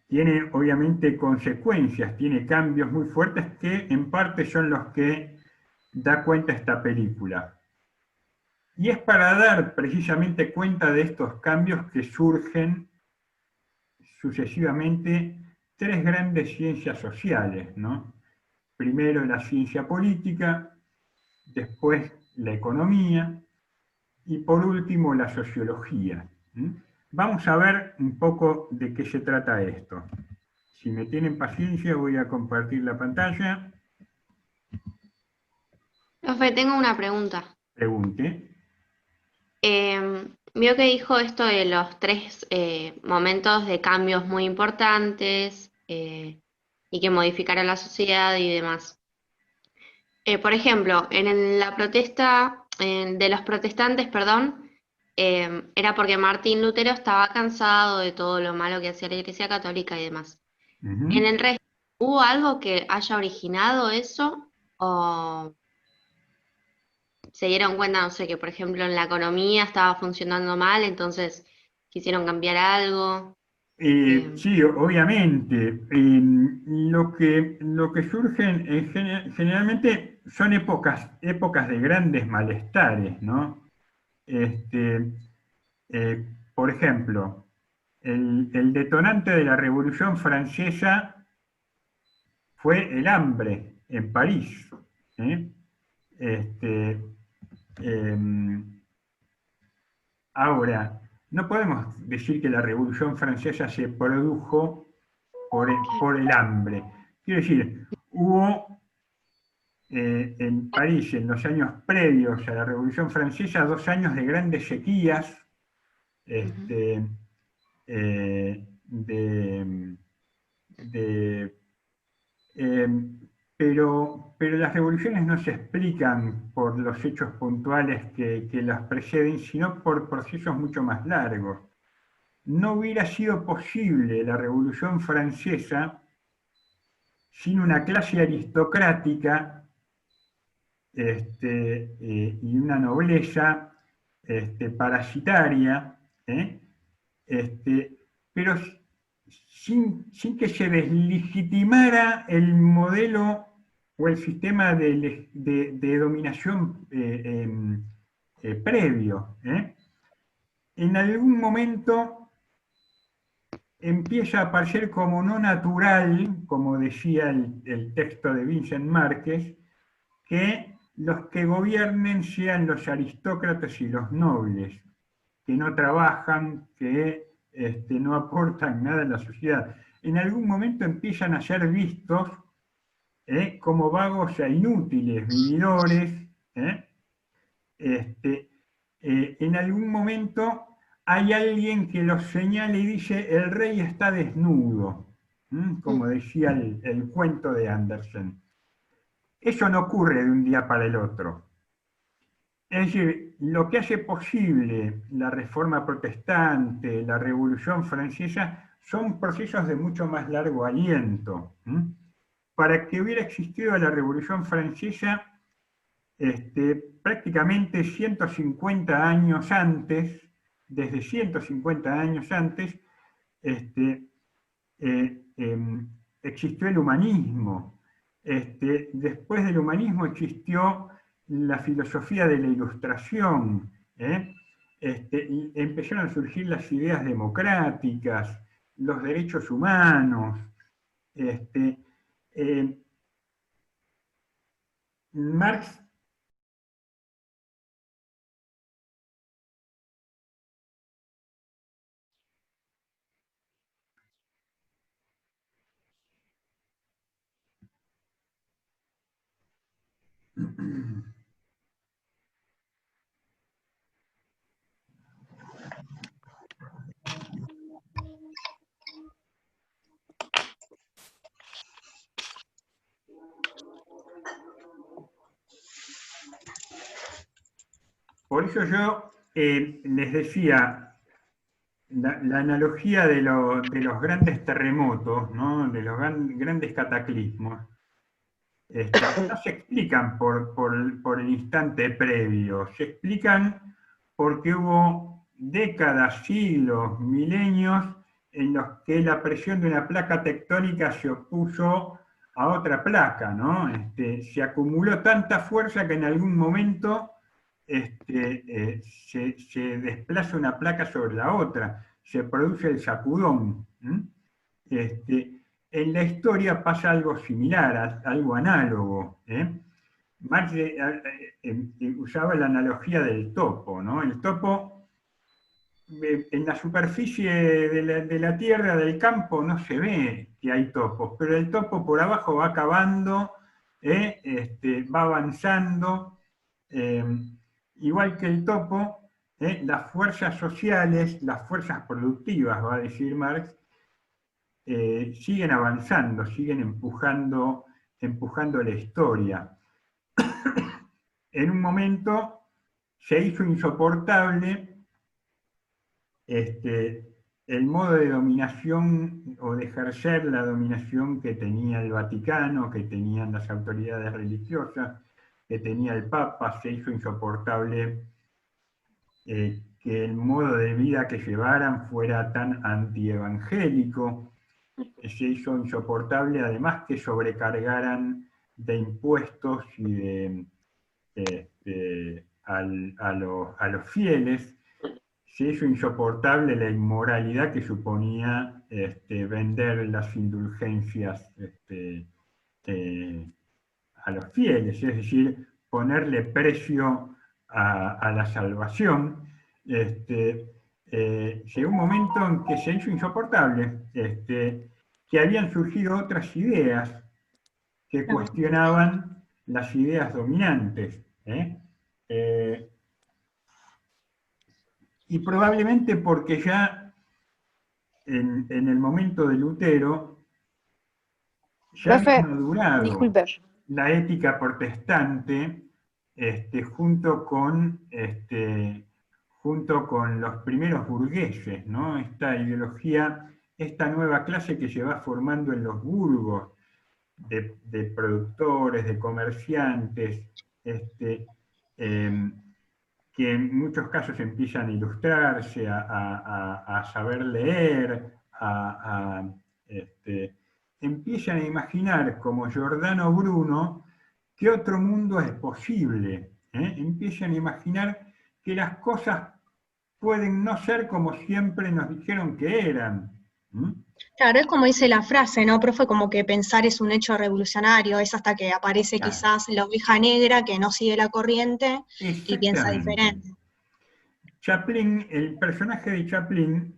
tiene obviamente consecuencias, tiene cambios muy fuertes que en parte son los que da cuenta esta película. Y es para dar precisamente cuenta de estos cambios que surgen sucesivamente tres grandes ciencias sociales, ¿no? Primero la ciencia política, después la economía y por último la sociología. Vamos a ver un poco de qué se trata esto. Si me tienen paciencia voy a compartir la pantalla. Profe, tengo una pregunta. Pregunte. Vio que dijo esto de los tres momentos de cambios muy importantes y que modificaron la sociedad y demás. Por ejemplo, la protesta de los protestantes, perdón, era porque Martín Lutero estaba cansado de todo lo malo que hacía la Iglesia Católica y demás. En el resto, ¿hubo algo que haya originado eso? ¿O se dieron cuenta, no sé, que por ejemplo en la economía estaba funcionando mal, entonces quisieron cambiar algo? Sí, obviamente. Lo que surgen generalmente son épocas de grandes malestares, ¿no? Por ejemplo, el detonante de la Revolución Francesa fue el hambre en París. Ahora, no podemos decir que la Revolución Francesa se produjo por el hambre. Quiero decir, hubo en París, en los años previos a la Revolución Francesa, 2 años de grandes sequías, pero las revoluciones no se explican por los hechos puntuales que las preceden, sino por procesos mucho más largos. No hubiera sido posible la Revolución Francesa sin una clase aristocrática y una nobleza parasitaria, pero sin que se deslegitimara el modelo o el sistema de dominación previo. En algún momento empieza a aparecer como no natural, como decía el texto de Vincent Márquez, que los que gobiernen sean los aristócratas y los nobles, que no trabajan, que no aportan nada a la sociedad. En algún momento empiezan a ser vistos como vagos e inútiles, vividores. En algún momento hay alguien que los señala y dice: el rey está desnudo, como decía el cuento de Andersen. Eso no ocurre de un día para el otro. Es decir, lo que hace posible la Reforma Protestante, la Revolución Francesa, son procesos de mucho más largo aliento. Para que hubiera existido la Revolución Francesa, prácticamente 150 años antes, desde 150 años antes, existió el humanismo. Después del humanismo existió la filosofía de la Ilustración, y empezaron a surgir las ideas democráticas, los derechos humanos. Marx por eso yo les decía, la analogía de los grandes terremotos, ¿no? De los grandes cataclismos, no se explican por el instante previo, se explican porque hubo décadas, siglos, milenios, en los que la presión de una placa tectónica se opuso a otra placa, ¿no? Se acumuló tanta fuerza que en algún momento se desplaza una placa sobre la otra, se produce el sacudón. En la historia pasa algo similar, algo análogo. Marx usaba la analogía del topo, ¿no? El topo en la superficie de la tierra, del campo, no se ve que hay topos, pero el topo por abajo va cavando, va avanzando, igual que el topo, las fuerzas sociales, las fuerzas productivas, va a decir Marx, siguen avanzando, siguen empujando la historia. En un momento se hizo insoportable el modo de dominación o de ejercer la dominación que tenía el Vaticano, que tenían las autoridades religiosas, que tenía el Papa. Se hizo insoportable que el modo de vida que llevaran fuera tan antievangélico. Se hizo insoportable además que sobrecargaran de impuestos y a los fieles. Se hizo insoportable la inmoralidad que suponía vender las indulgencias a los fieles, es decir, ponerle precio a la salvación. Llegó un momento en que se hizo insoportable, que habían surgido otras ideas que cuestionaban las ideas dominantes. Y probablemente porque ya en el momento de Lutero ya había madurado la ética protestante junto con los primeros burgueses, ¿no? Esta ideología, esta nueva clase que se va formando en los burgos de productores, de comerciantes, que en muchos casos empiezan a ilustrarse, a saber leer, empiezan a imaginar, como Giordano Bruno, que otro mundo es posible. Empiezan a imaginar que las cosas pueden no ser como siempre nos dijeron que eran. Claro, es como dice la frase, ¿no, profe? Como que pensar es un hecho revolucionario, es hasta que aparece quizás la oveja negra que no sigue la corriente y piensa diferente. Chaplin, el personaje de Chaplin,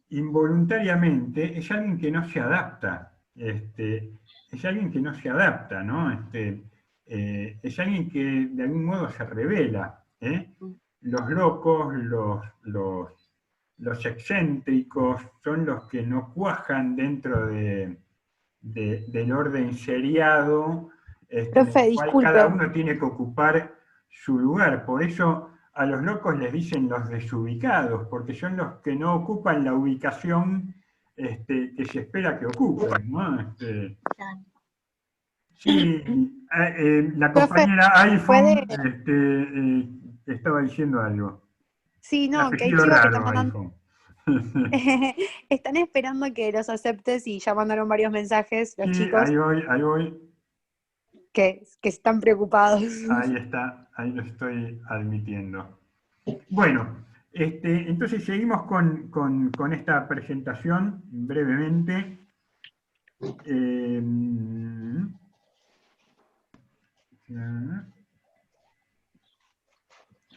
involuntariamente, es alguien que no se adapta. Es alguien que no se adapta, ¿no? Es alguien que de algún modo se revela. Los locos, los excéntricos son los que no cuajan dentro del orden seriado, Profe, en el cual cada uno tiene que ocupar su lugar. Por eso a los locos les dicen los desubicados, porque son los que no ocupan la ubicación que se espera que ocupen, ¿no? Sí, la compañera iPhone estaba diciendo algo. Sí, no, que hay apellido chicos que raro, están mandando... Están esperando que los aceptes y ya mandaron varios mensajes los chicos. Ahí voy. Que están preocupados. Ahí está, ahí lo estoy admitiendo. Bueno, entonces seguimos con esta presentación brevemente.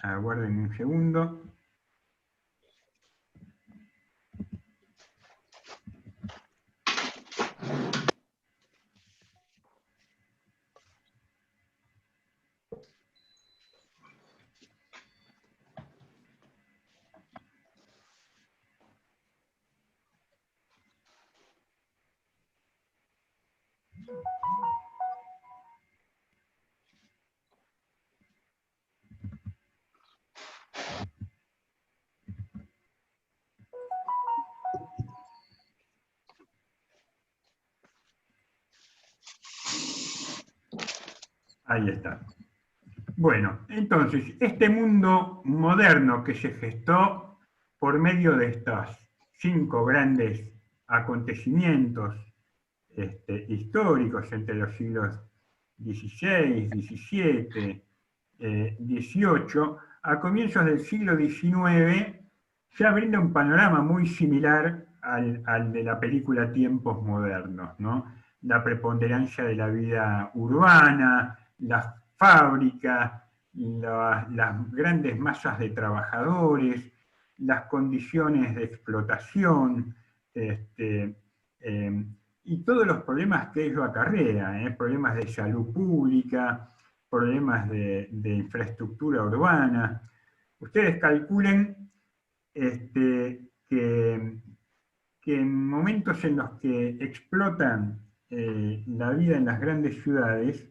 Aguarden un segundo. Ahí está. Bueno, entonces, este mundo moderno que se gestó por medio de estos 5 grandes acontecimientos históricos entre los siglos XVI, XVII, XVIII, a comienzos del siglo XIX ya brinda un panorama muy similar al de la película Tiempos Modernos, ¿no? La preponderancia de la vida urbana, las fábricas, las grandes masas de trabajadores, las condiciones de explotación, y todos los problemas que ello acarrea, problemas de salud pública, problemas de infraestructura urbana. Ustedes calculen que en momentos en los que explotan la vida en las grandes ciudades,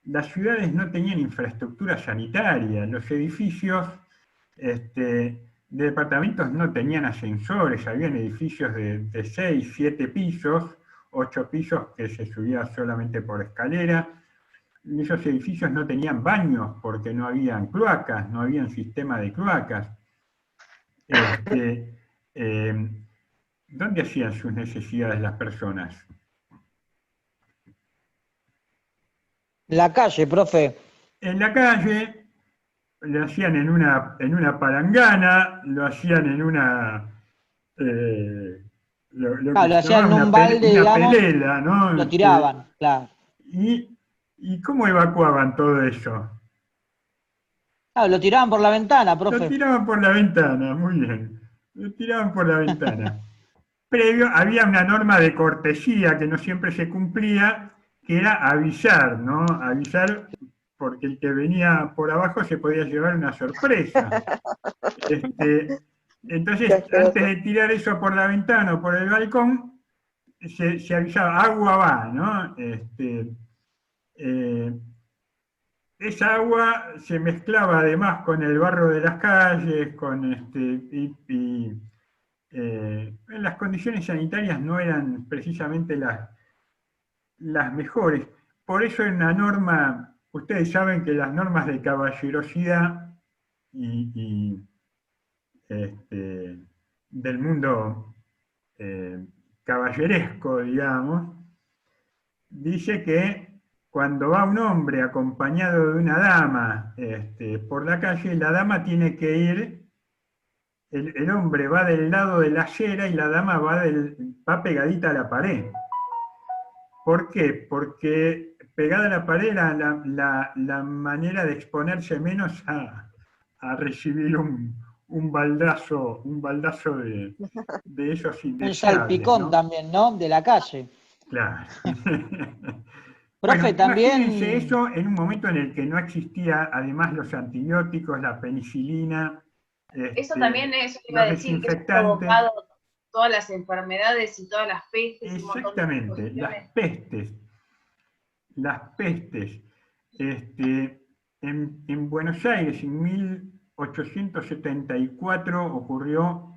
las ciudades no tenían infraestructura sanitaria, los edificios de departamentos no tenían ascensores, habían edificios de 6, 7 pisos, 8 pisos que se subía solamente por escalera. Esos edificios no tenían baños porque no habían cloacas, no había un sistema de cloacas. ¿Dónde hacían sus necesidades las personas? La calle, profe. En la calle, lo hacían en una palangana, lo hacían en una... lo hacían en un balde, digamos, pelela, ¿no? Lo tiraban, claro. ¿Y cómo evacuaban todo eso? Claro, lo tiraban por la ventana, profe. Lo tiraban por la ventana, muy bien. Lo tiraban por la ventana. Previo, había una norma de cortesía que no siempre se cumplía, que era avisar, ¿no? Avisar porque el que venía por abajo se podía llevar una sorpresa. Entonces, antes de tirar eso por la ventana o por el balcón, se avisaba, agua va, ¿no? Esa agua se mezclaba además con el barro de las calles, las condiciones sanitarias no eran precisamente las mejores. Por eso en la norma, ustedes saben que las normas de caballerosidad del mundo caballeresco, digamos, dice que cuando va un hombre acompañado de una dama por la calle, la dama tiene que ir, el hombre va del lado de la acera y la dama va pegadita a la pared. ¿Por qué? Porque pegada a la pared era la manera de exponerse menos a recibir un baldazo de esos indeseables. Un salpicón, ¿no? También, ¿no? De la calle. Claro. Profe, bueno, también... Imagínense eso en un momento en el que no existía, además, los antibióticos, la penicilina. Eso también es, iba a decir, que ha provocado todas las enfermedades y todas las pestes. Exactamente, las pestes. Las pestes. En Buenos Aires, en 1874, ocurrió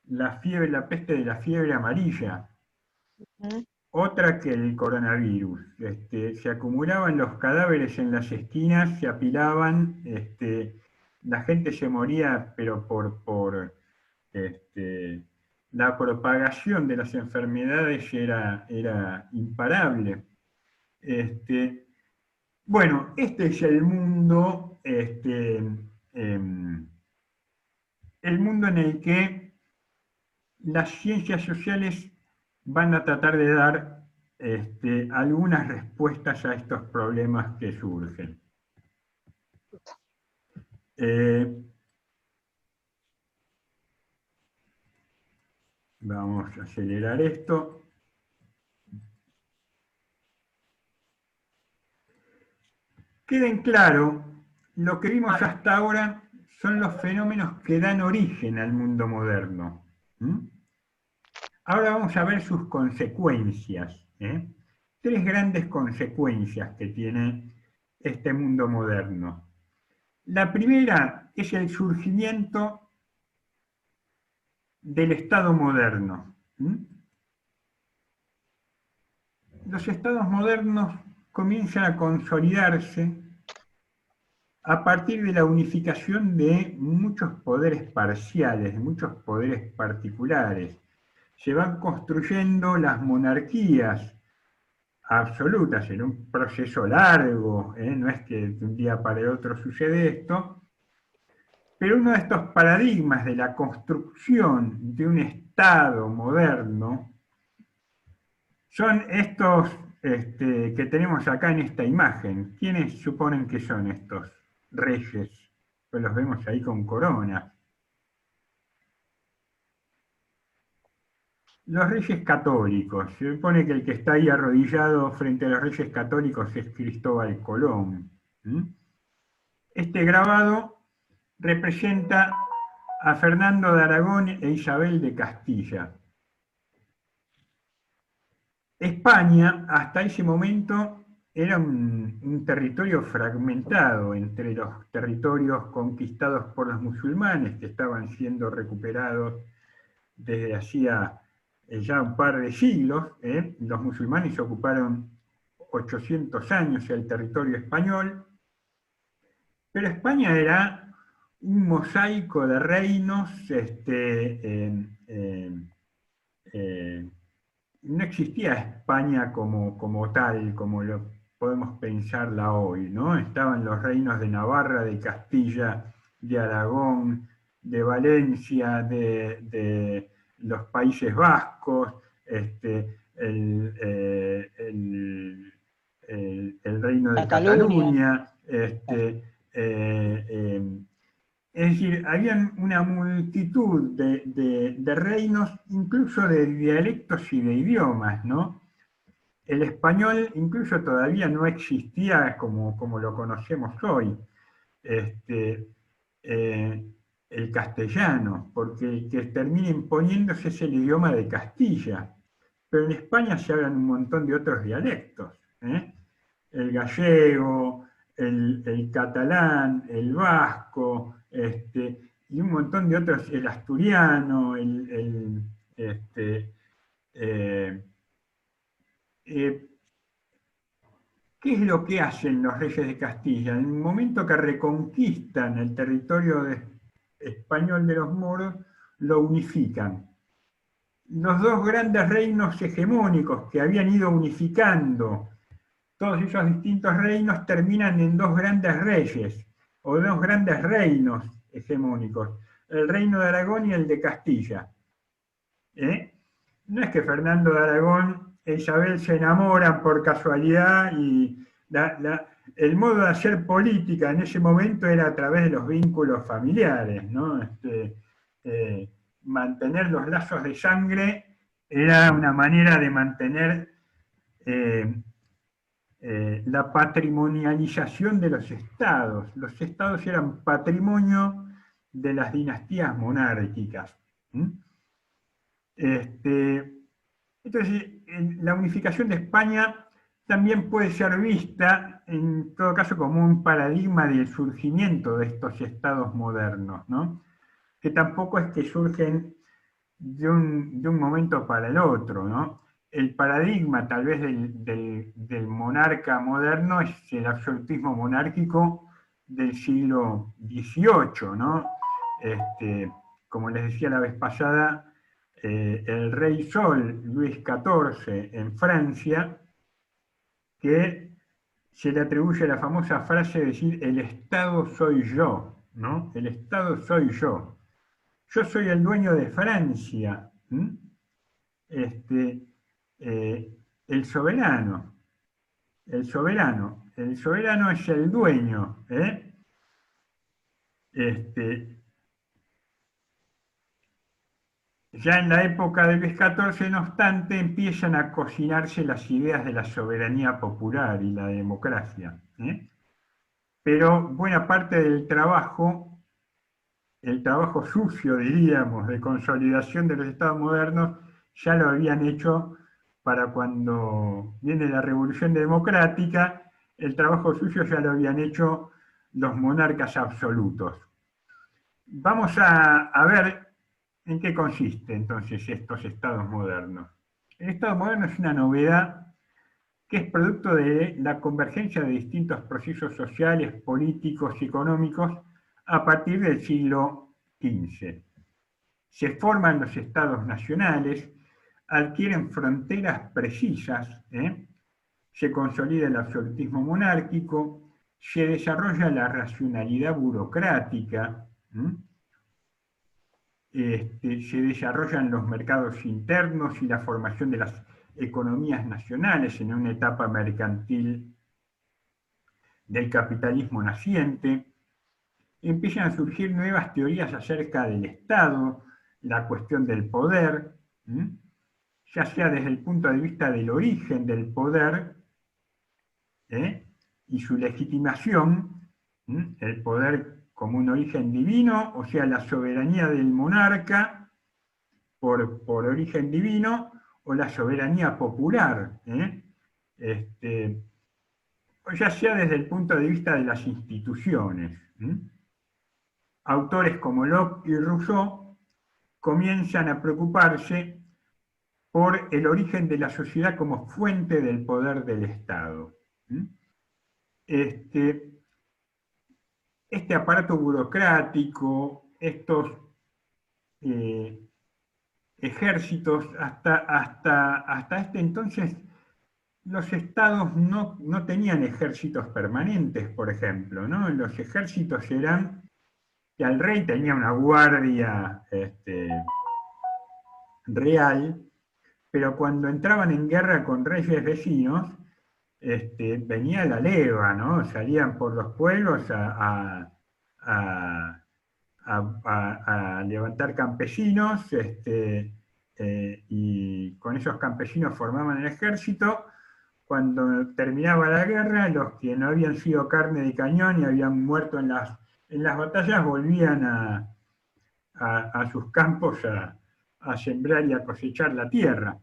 la peste de la fiebre amarilla. Otra que el coronavirus. Se acumulaban los cadáveres en las esquinas, se apilaban, la gente se moría, pero por la propagación de las enfermedades era imparable. Bueno, este es el mundo, el mundo en el que las ciencias sociales van a tratar de dar algunas respuestas a estos problemas que surgen. Vamos a acelerar esto. Queden claro, lo que vimos hasta ahora son los fenómenos que dan origen al mundo moderno. Ahora vamos a ver sus consecuencias. 3 grandes consecuencias que tiene este mundo moderno. La primera es el surgimiento del Estado moderno. Los estados modernos comienzan a consolidarse a partir de la unificación de muchos poderes parciales, de muchos poderes particulares. Se van construyendo las monarquías absolutas en un proceso largo, no es que de un día para el otro sucede esto, pero uno de estos paradigmas de la construcción de un Estado moderno son estos que tenemos acá en esta imagen. ¿Quiénes suponen que son estos reyes? Pues los vemos ahí con corona. Los reyes católicos. Se supone que el que está ahí arrodillado frente a los reyes católicos es Cristóbal Colón. Este grabado representa a Fernando de Aragón e Isabel de Castilla. España, hasta ese momento, era un territorio fragmentado entre los territorios conquistados por los musulmanes, que estaban siendo recuperados desde hacía ya un par de siglos. Los musulmanes ocuparon 800 años el territorio español, pero España era un mosaico de reinos, no existía España como tal, como lo podemos pensarla hoy, ¿no? Estaban los reinos de Navarra, de Castilla, de Aragón, de Valencia, de los Países Vascos, el reino de Cataluña, es decir, había una multitud de reinos, incluso de dialectos y de idiomas, ¿no? El español incluso todavía no existía como lo conocemos hoy. El castellano, porque el que termina imponiéndose es el idioma de Castilla. Pero en España se hablan un montón de otros dialectos. El gallego, el catalán, el vasco, y un montón de otros, el asturiano, ¿qué es lo que hacen los reyes de Castilla? En el momento que reconquistan el territorio español de los moros, lo unifican. Los dos grandes reinos hegemónicos que habían ido unificando todos esos distintos reinos terminan en dos grandes reyes, o dos grandes reinos hegemónicos, el reino de Aragón y el de Castilla. No es que Fernando de Aragón e Isabel se enamoran por casualidad y el modo de hacer política en ese momento era a través de los vínculos familiares, ¿no? Mantener los lazos de sangre era una manera de mantener la patrimonialización de los estados. Los estados eran patrimonio de las dinastías monárquicas. Entonces, la unificación de España también puede ser vista, en todo caso, como un paradigma del surgimiento de estos estados modernos, ¿no? Que tampoco es que surgen de un momento para el otro, ¿no? El paradigma, tal vez, del monarca moderno es el absolutismo monárquico del siglo XVIII, ¿no? Como les decía la vez pasada, el rey Sol, Luis XIV, en Francia, que se le atribuye la famosa frase de decir, el Estado soy yo, ¿no? El Estado soy yo. Yo soy el dueño de Francia. El soberano es el dueño. Ya en la época de Luis XIV, no obstante, empiezan a cocinarse las ideas de la soberanía popular y la democracia. Pero buena parte del trabajo, el trabajo sucio, diríamos, de consolidación de los estados modernos, ya lo habían hecho para cuando viene la Revolución Democrática, el trabajo sucio ya lo habían hecho los monarcas absolutos. Vamos a ver en qué consiste entonces estos estados modernos. El estado moderno es una novedad que es producto de la convergencia de distintos procesos sociales, políticos y económicos a partir del siglo XV. Se forman los estados nacionales, adquieren fronteras precisas, se consolida el absolutismo monárquico, se desarrolla la racionalidad burocrática, se desarrollan los mercados internos y la formación de las economías nacionales en una etapa mercantil del capitalismo naciente. Empiezan a surgir nuevas teorías acerca del Estado, la cuestión del poder, ya sea desde el punto de vista del origen del poder y su legitimación, el poder como un origen divino, o sea, la soberanía del monarca por origen divino, o la soberanía popular, o ya sea desde el punto de vista de las instituciones. Autores como Locke y Rousseau comienzan a preocuparse por el origen de la sociedad como fuente del poder del Estado. Este aparato burocrático, estos ejércitos, hasta este entonces los estados no tenían ejércitos permanentes, por ejemplo, ¿no? Los ejércitos eran que el rey tenía una guardia real, pero cuando entraban en guerra con reyes vecinos, venía la leva, ¿no? Salían por los pueblos a levantar campesinos, y con esos campesinos formaban el ejército. Cuando terminaba la guerra, los que no habían sido carne de cañón y habían muerto en las batallas volvían a sus campos a sembrar y a cosechar la tierra.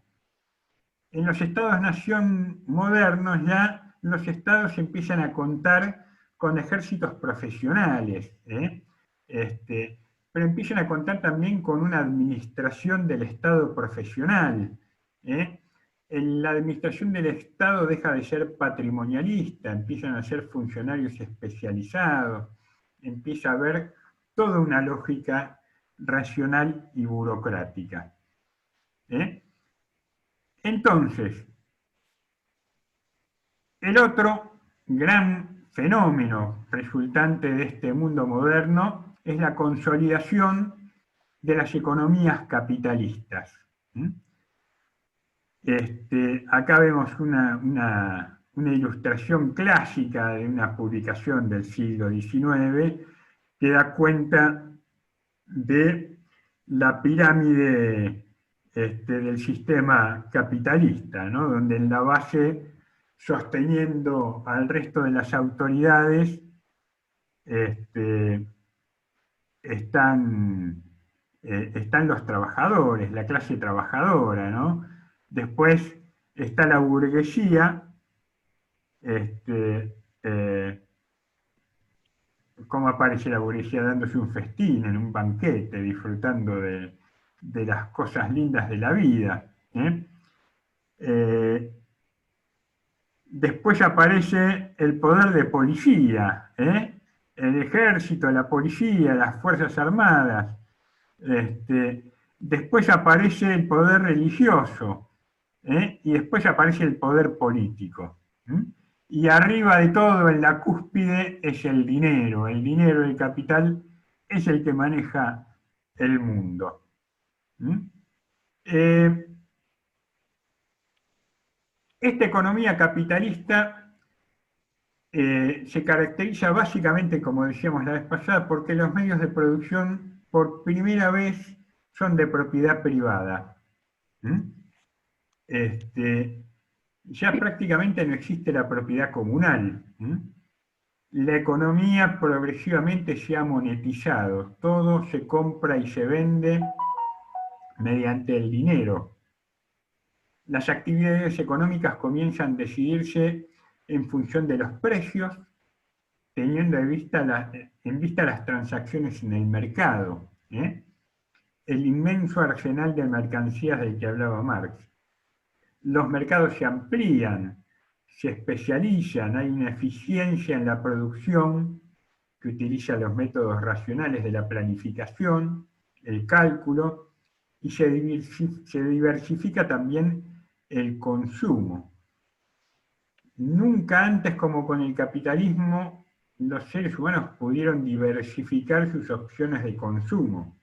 En los estados-nación modernos ya los estados empiezan a contar con ejércitos profesionales, pero empiezan a contar también con una administración del Estado profesional. La administración del Estado deja de ser patrimonialista, empiezan a ser funcionarios especializados, empieza a haber toda una lógica racional y burocrática. Entonces, el otro gran fenómeno resultante de este mundo moderno es la consolidación de las economías capitalistas. Acá vemos una ilustración clásica de una publicación del siglo XIX que da cuenta de la pirámide del sistema capitalista, ¿no? Donde en la base, sosteniendo al resto de las autoridades, están los trabajadores, la clase trabajadora, ¿no? Después está la burguesía, cómo aparece la burguesía dándose un festín en un banquete, disfrutando de las cosas lindas de la vida. Después aparece el poder de policía, el ejército, la policía, las fuerzas armadas. Después aparece el poder religioso, y después aparece el poder político. Y arriba de todo, en la cúspide, es el dinero. El dinero, el capital, es el que maneja el mundo. Esta economía capitalista se caracteriza básicamente, como decíamos la vez pasada, porque los medios de producción por primera vez son de propiedad privada. Ya prácticamente no existe la propiedad comunal. La economía progresivamente se ha monetizado, todo se compra y se vende mediante el dinero. Las actividades económicas comienzan a decidirse en función de los precios, teniendo en vista las transacciones en el mercado. El inmenso arsenal de mercancías del que hablaba Marx. Los mercados se amplían, se especializan, hay una eficiencia en la producción que utiliza los métodos racionales de la planificación, el cálculo, y se diversifica también el consumo. Nunca antes, como con el capitalismo, los seres humanos pudieron diversificar sus opciones de consumo.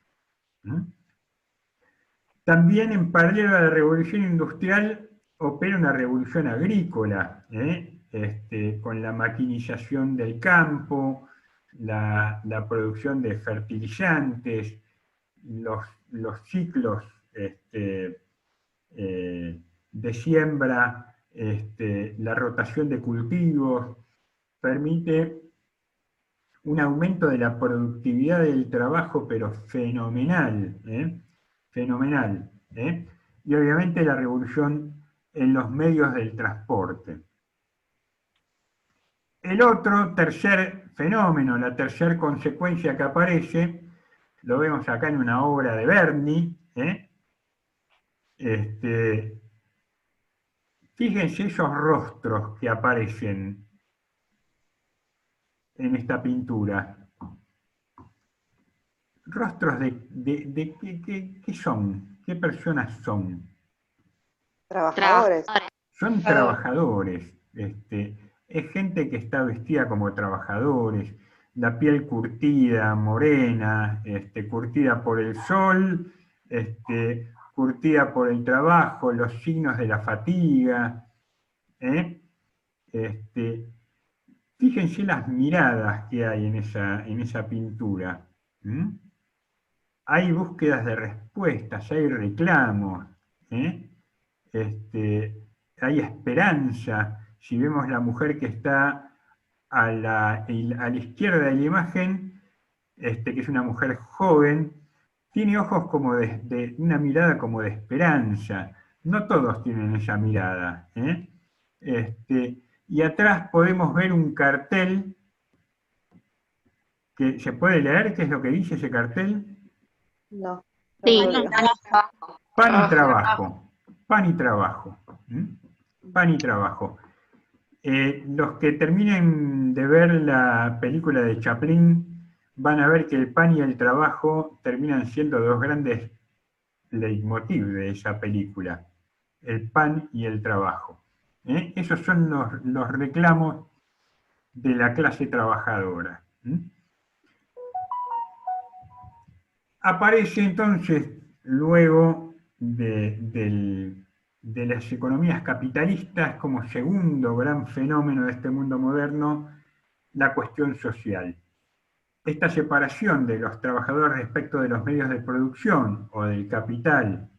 También en paralelo a la revolución industrial opera una revolución agrícola, con la maquinización del campo, la producción de fertilizantes, los ciclos de siembra, la rotación de cultivos, permite un aumento de la productividad del trabajo, pero fenomenal, fenomenal. Y obviamente la revolución en los medios del transporte. El otro tercer fenómeno, la tercera consecuencia que aparece, lo vemos acá en una obra de Berni. Fíjense esos rostros que aparecen en esta pintura. Rostros de ¿qué son? ¿Qué personas son? Trabajadores. Son trabajadores. Es gente que está vestida como trabajadores, la piel curtida, morena, curtida por el sol, curtida por el trabajo, los signos de la fatiga. Fíjense las miradas que hay en esa pintura. Hay búsquedas de respuestas, hay reclamos, hay esperanza. Si vemos la mujer que está a la izquierda de la imagen, que es una mujer joven, tiene ojos como de una mirada como de esperanza. No todos tienen esa mirada. Y atrás podemos ver un cartel que se puede leer. ¿Qué es lo que dice ese cartel? No. Sí, Pan y trabajo. Pan y trabajo. Pan y trabajo. Los que terminen de ver la película de Chaplin van a ver que el pan y el trabajo terminan siendo dos grandes leitmotiv de esa película. El pan y el trabajo. Esos son los reclamos de la clase trabajadora. Aparece entonces, luego de las economías capitalistas, como segundo gran fenómeno de este mundo moderno, la cuestión social. Esta separación de los trabajadores respecto de los medios de producción o del capital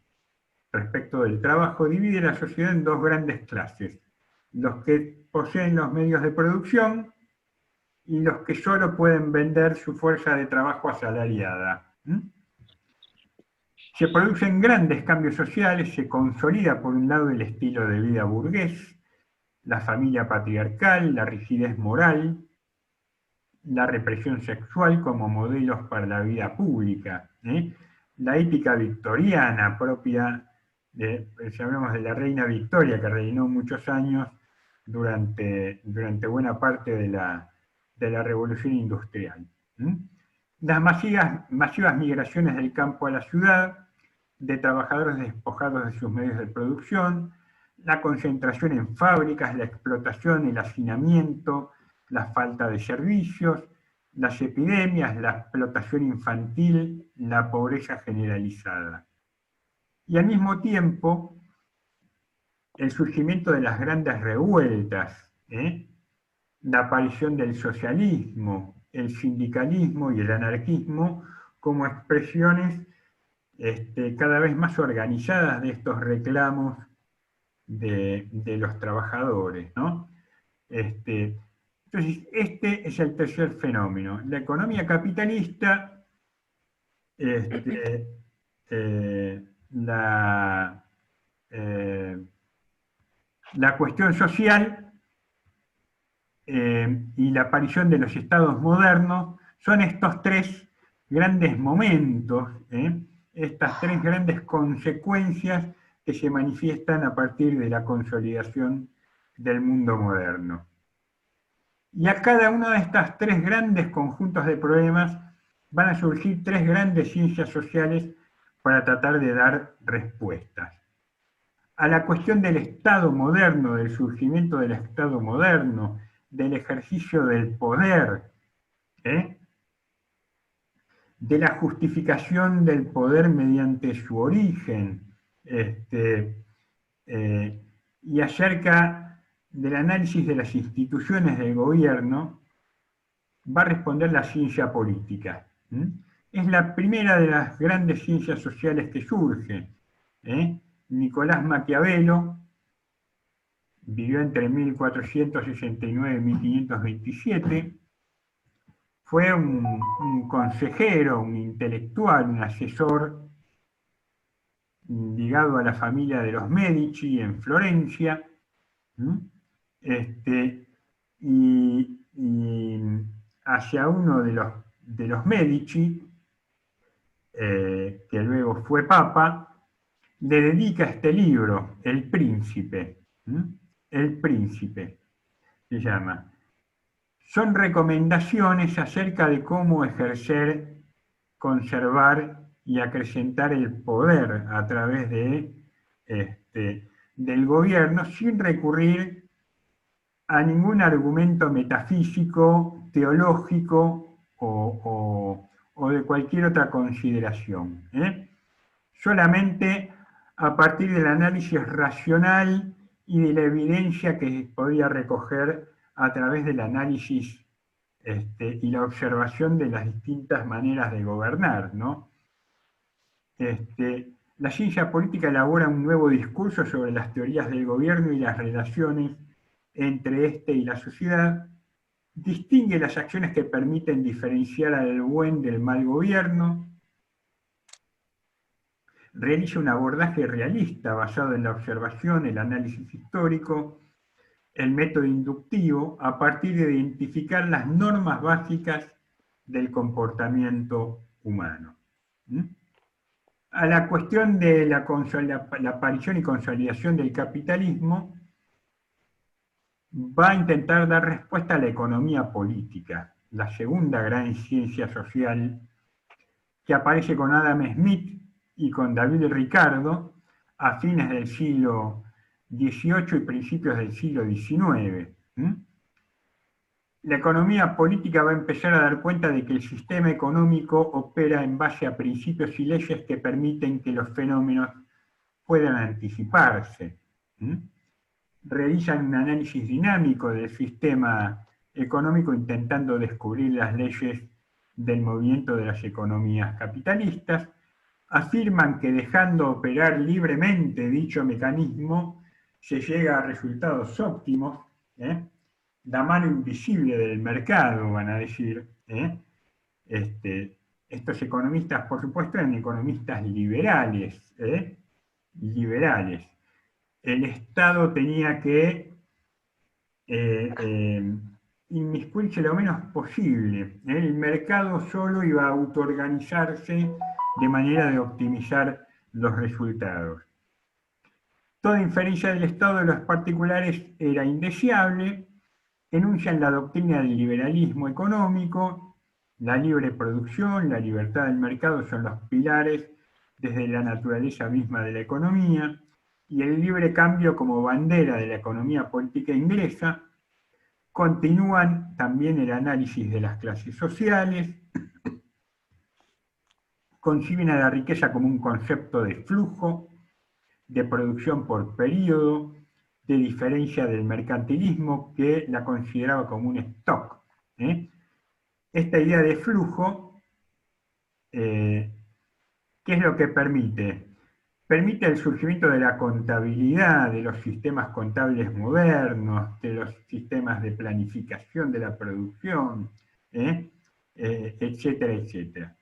respecto del trabajo divide la sociedad en dos grandes clases: los que poseen los medios de producción y los que solo pueden vender su fuerza de trabajo asalariada. Se producen grandes cambios sociales, se consolida por un lado el estilo de vida burgués, la familia patriarcal, la rigidez moral, la represión sexual como modelos para la vida pública, la ética victoriana propia, si hablamos de la reina Victoria, que reinó muchos años durante buena parte de la revolución industrial. Las masivas migraciones del campo a la ciudad, de trabajadores despojados de sus medios de producción, la concentración en fábricas, la explotación, el hacinamiento, la falta de servicios, las epidemias, la explotación infantil, la pobreza generalizada. Y al mismo tiempo, el surgimiento de las grandes revueltas, la aparición del socialismo, el sindicalismo y el anarquismo como expresiones cada vez más organizadas de estos reclamos de los trabajadores, ¿no? Entonces, este es el tercer fenómeno. La economía capitalista, la cuestión social y la aparición de los estados modernos son estos tres grandes momentos, estas tres grandes consecuencias que se manifiestan a partir de la consolidación del mundo moderno. Y a cada una de estas tres grandes conjuntos de problemas van a surgir tres grandes ciencias sociales para tratar de dar respuestas. A la cuestión del Estado moderno, del surgimiento del Estado moderno, del ejercicio del poder, de la justificación del poder mediante su origen, y acerca del análisis de las instituciones del gobierno, va a responder la ciencia política. Es la primera de las grandes ciencias sociales que surge. Nicolás Maquiavelo vivió entre 1469 y 1527, fue un consejero, un intelectual, un asesor ligado a la familia de los Medici en Florencia, y hacia uno de los Medici, que luego fue papa, le dedica este libro, El Príncipe. El Príncipe se llama. Son recomendaciones acerca de cómo ejercer, conservar y acrecentar el poder a través del gobierno sin recurrir a ningún argumento metafísico, teológico o de cualquier otra consideración. Solamente a partir del análisis racional y de la evidencia que podía recoger a través del análisis y la observación de las distintas maneras de gobernar, ¿no? La ciencia política elabora un nuevo discurso sobre las teorías del gobierno y las relaciones entre este y la sociedad, distingue las acciones que permiten diferenciar al buen del mal gobierno, realiza un abordaje realista basado en la observación, el análisis histórico, el método inductivo, a partir de identificar las normas básicas del comportamiento humano. A la cuestión de la aparición y consolidación del capitalismo, va a intentar dar respuesta a la economía política, la segunda gran ciencia social que aparece con Adam Smith y con David Ricardo a fines del siglo XVIII y principios del siglo XIX. La economía política va a empezar a dar cuenta de que el sistema económico opera en base a principios y leyes que permiten que los fenómenos puedan anticiparse. Realizan un análisis dinámico del sistema económico intentando descubrir las leyes del movimiento de las economías capitalistas, afirman que dejando operar libremente dicho mecanismo se llega a resultados óptimos, la mano invisible del mercado, van a decir. Estos economistas, por supuesto, eran economistas liberales, liberales. El Estado tenía que inmiscuirse lo menos posible. El mercado solo iba a autoorganizarse de manera de optimizar los resultados. Toda inferencia del Estado de los particulares era indeseable, enuncian la doctrina del liberalismo económico, la libre producción, la libertad del mercado son los pilares desde la naturaleza misma de la economía, y el libre cambio como bandera de la economía política inglesa. Continúan también el análisis de las clases sociales, conciben a la riqueza como un concepto de flujo, de producción por periodo, de diferencia del mercantilismo que la consideraba como un stock. Esta idea de flujo, ¿qué es lo que permite? Permite el surgimiento de la contabilidad, de los sistemas contables modernos, de los sistemas de planificación de la producción, etcétera, etcétera.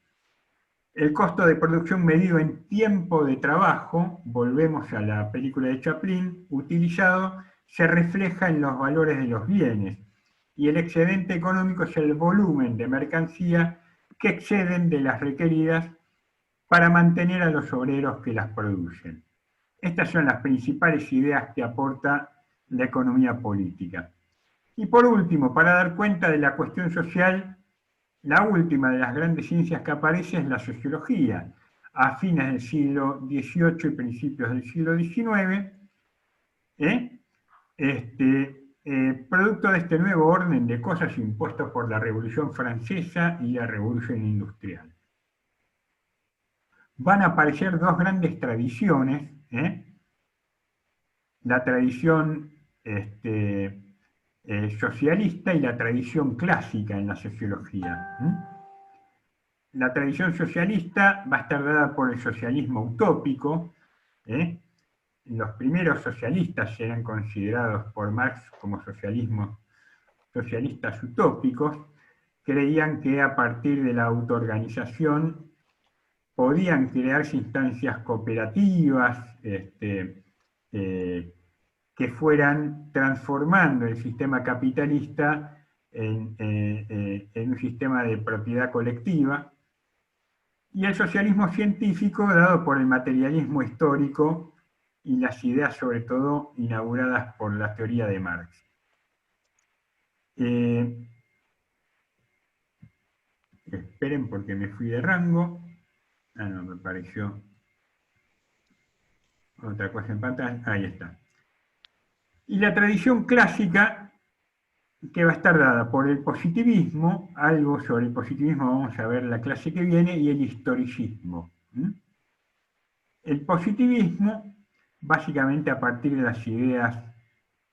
El costo de producción medido en tiempo de trabajo, volvemos a la película de Chaplin, utilizado, se refleja en los valores de los bienes, y el excedente económico es el volumen de mercancía que exceden de las requeridas para mantener a los obreros que las producen. Estas son las principales ideas que aporta la economía política. Y por último, para dar cuenta de la cuestión social, la última de las grandes ciencias que aparece es la sociología. A fines del siglo XVIII y principios del siglo XIX, producto de este nuevo orden de cosas impuesto por la Revolución Francesa y la Revolución Industrial. Van a aparecer dos grandes tradiciones, la tradición socialista y la tradición clásica en la sociología. La tradición socialista va a estar dada por el socialismo utópico. Los primeros socialistas eran considerados por Marx como socialistas utópicos. Creían que a partir de la autoorganización podían crearse instancias cooperativas que fueran transformando el sistema capitalista en un sistema de propiedad colectiva, y el socialismo científico dado por el materialismo histórico y las ideas sobre todo inauguradas por la teoría de Marx. Esperen porque me fui de rango. Ah, no, me pareció otra cosa en pantalla. Ahí está. Y la tradición clásica, que va a estar dada por el positivismo, algo sobre el positivismo vamos a ver en la clase que viene, y el historicismo. El positivismo, básicamente a partir de las ideas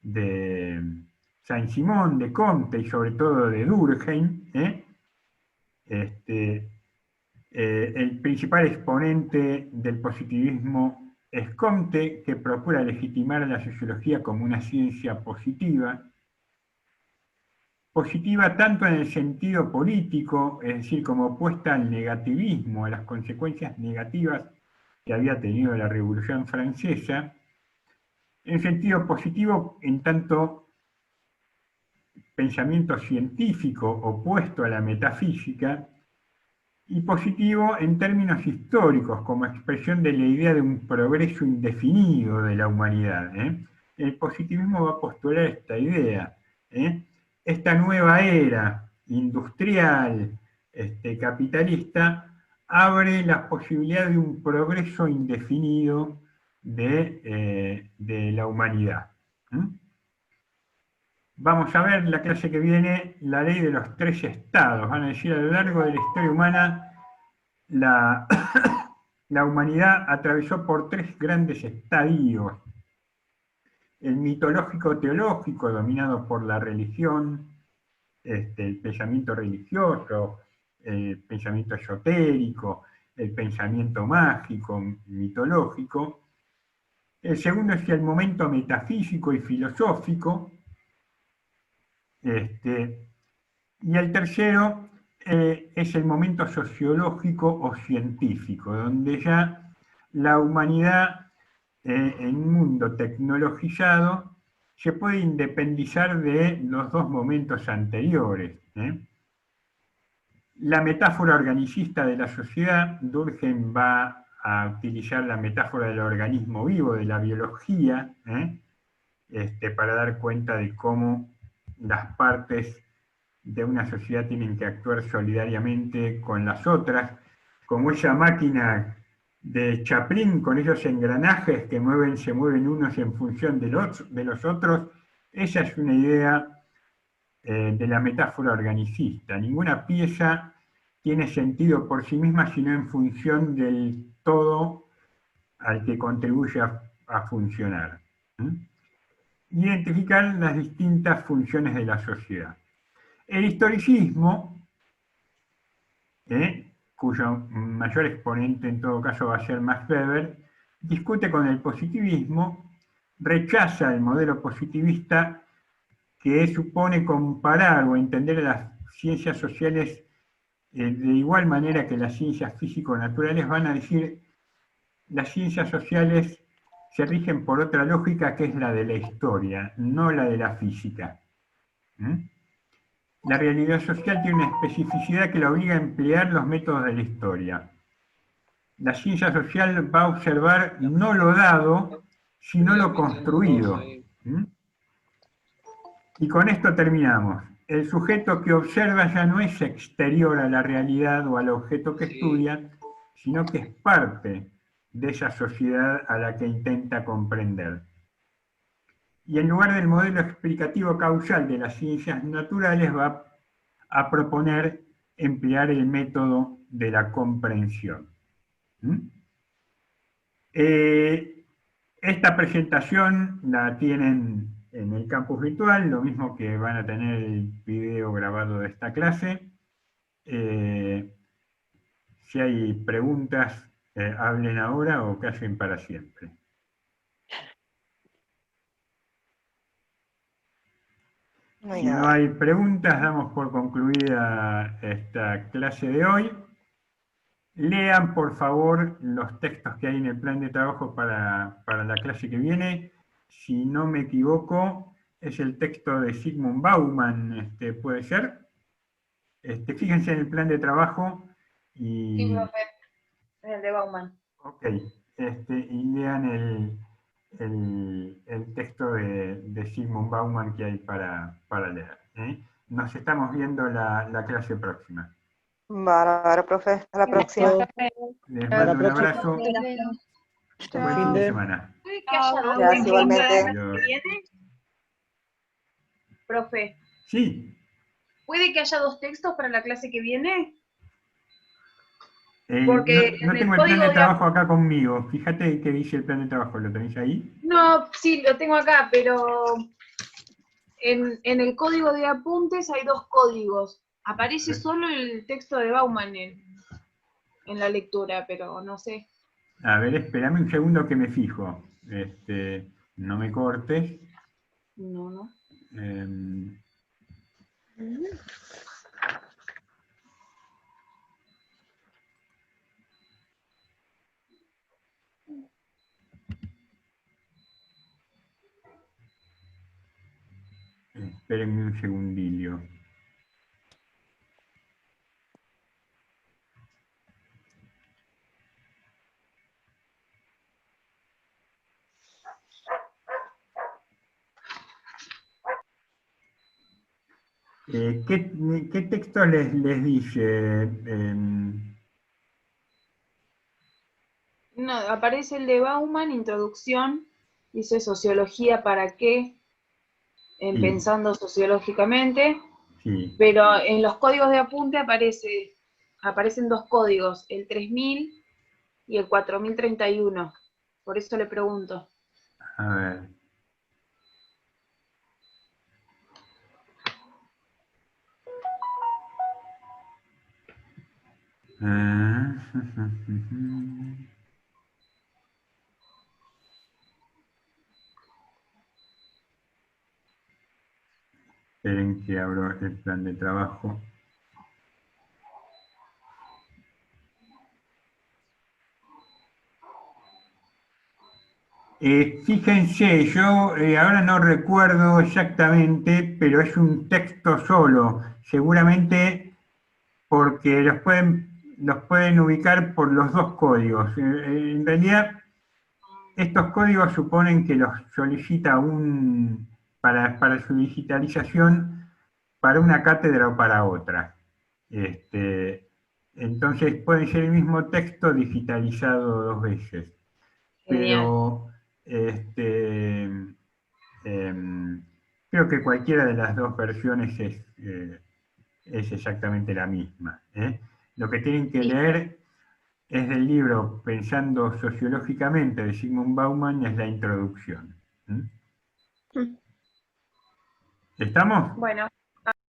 de Saint-Simon, de Comte y sobre todo de Durkheim, el principal exponente del positivismo es Comte, que procura legitimar a la sociología como una ciencia positiva. Positiva tanto en el sentido político, es decir, como opuesta al negativismo, a las consecuencias negativas que había tenido la Revolución Francesa. En sentido positivo, en tanto pensamiento científico opuesto a la metafísica, y positivo en términos históricos, como expresión de la idea de un progreso indefinido de la humanidad. El positivismo va a postular esta idea. Esta nueva era industrial, capitalista, abre la posibilidad de un progreso indefinido de la humanidad. Vamos a ver la clase que viene la ley de los tres estados. Van a decir, a lo largo de la historia humana, la humanidad atravesó por tres grandes estadios. El mitológico-teológico, dominado por la religión, el pensamiento religioso, el pensamiento esotérico, el pensamiento mágico, mitológico. El segundo es el momento metafísico y filosófico. Y el tercero es el momento sociológico o científico, donde ya la humanidad en un mundo tecnologizado se puede independizar de los dos momentos anteriores. La metáfora organicista de la sociedad, Durkheim va a utilizar la metáfora del organismo vivo, de la biología, para dar cuenta de cómo las partes de una sociedad tienen que actuar solidariamente con las otras, como esa máquina de Chaplin con esos engranajes que se mueven unos en función de los otros. Esa es una idea de la metáfora organicista. Ninguna pieza tiene sentido por sí misma, sino en función del todo al que contribuye a funcionar. Identificar las distintas funciones de la sociedad. El historicismo, cuyo mayor exponente en todo caso va a ser Max Weber, discute con el positivismo, rechaza el modelo positivista que supone comparar o entender las ciencias sociales de igual manera que las ciencias físico-naturales. Van a decir, las ciencias sociales se rigen por otra lógica que es la de la historia, no la de la física. La realidad social tiene una especificidad que la obliga a emplear los métodos de la historia. La ciencia social va a observar no lo dado, sino lo construido. Y con esto terminamos. El sujeto que observa ya no es exterior a la realidad o al objeto que estudia, sino que es parte de esa sociedad a la que intenta comprender. Y en lugar del modelo explicativo causal de las ciencias naturales va a proponer emplear el método de la comprensión. Esta presentación la tienen en el campus virtual, lo mismo que van a tener el video grabado de esta clase. Si hay preguntas, hablen ahora o callen para siempre. Si no hay preguntas, damos por concluida esta clase de hoy. Lean, por favor, los textos que hay en el plan de trabajo para la clase que viene. Si no me equivoco, es el texto de Zygmunt Bauman, ¿puede ser? Fíjense en el plan de trabajo y... Sí, profe, es el de Bauman. Ok, y lean el texto de Zygmunt Bauman que hay para leer. Nos estamos viendo la clase próxima. Bárbaro, profe. Hasta la próxima. Les mando un abrazo. Buen fin de semana. ¿Puede que haya dos Gracias, igualmente. textos para la clase que viene? Profe, Sí. ¿puede que haya dos textos para la clase que viene? Porque no en tengo el el plan código de trabajo acá conmigo. Fíjate que dice el plan de trabajo. ¿Lo tenéis ahí? No, sí, lo tengo acá, pero en el código de apuntes hay dos códigos. Aparece solo el texto de Bauman en la lectura, pero no sé. A ver, espérame un segundo que me fijo. No me cortes. No. Espérenme un segundillo. ¿Qué texto les dice? No, aparece el de Bauman, introducción, dice sociología para qué, Sí. pensando sociológicamente, Sí. pero en los códigos de apunte aparecen dos códigos, el 3000 y el 4031. Por eso le pregunto. A ver. Esperen que abro el plan de trabajo. Fíjense, yo ahora no recuerdo exactamente, pero es un texto solo, seguramente porque los pueden ubicar por los dos códigos. En realidad, estos códigos suponen que los solicita para su digitalización para una cátedra o para otra. Entonces puede ser el mismo texto digitalizado dos veces. Pero creo que cualquiera de las dos versiones es exactamente la misma. Lo que tienen que leer es del libro Pensando Sociológicamente de Zygmunt Bauman, es la introducción. ¿Estamos? Bueno.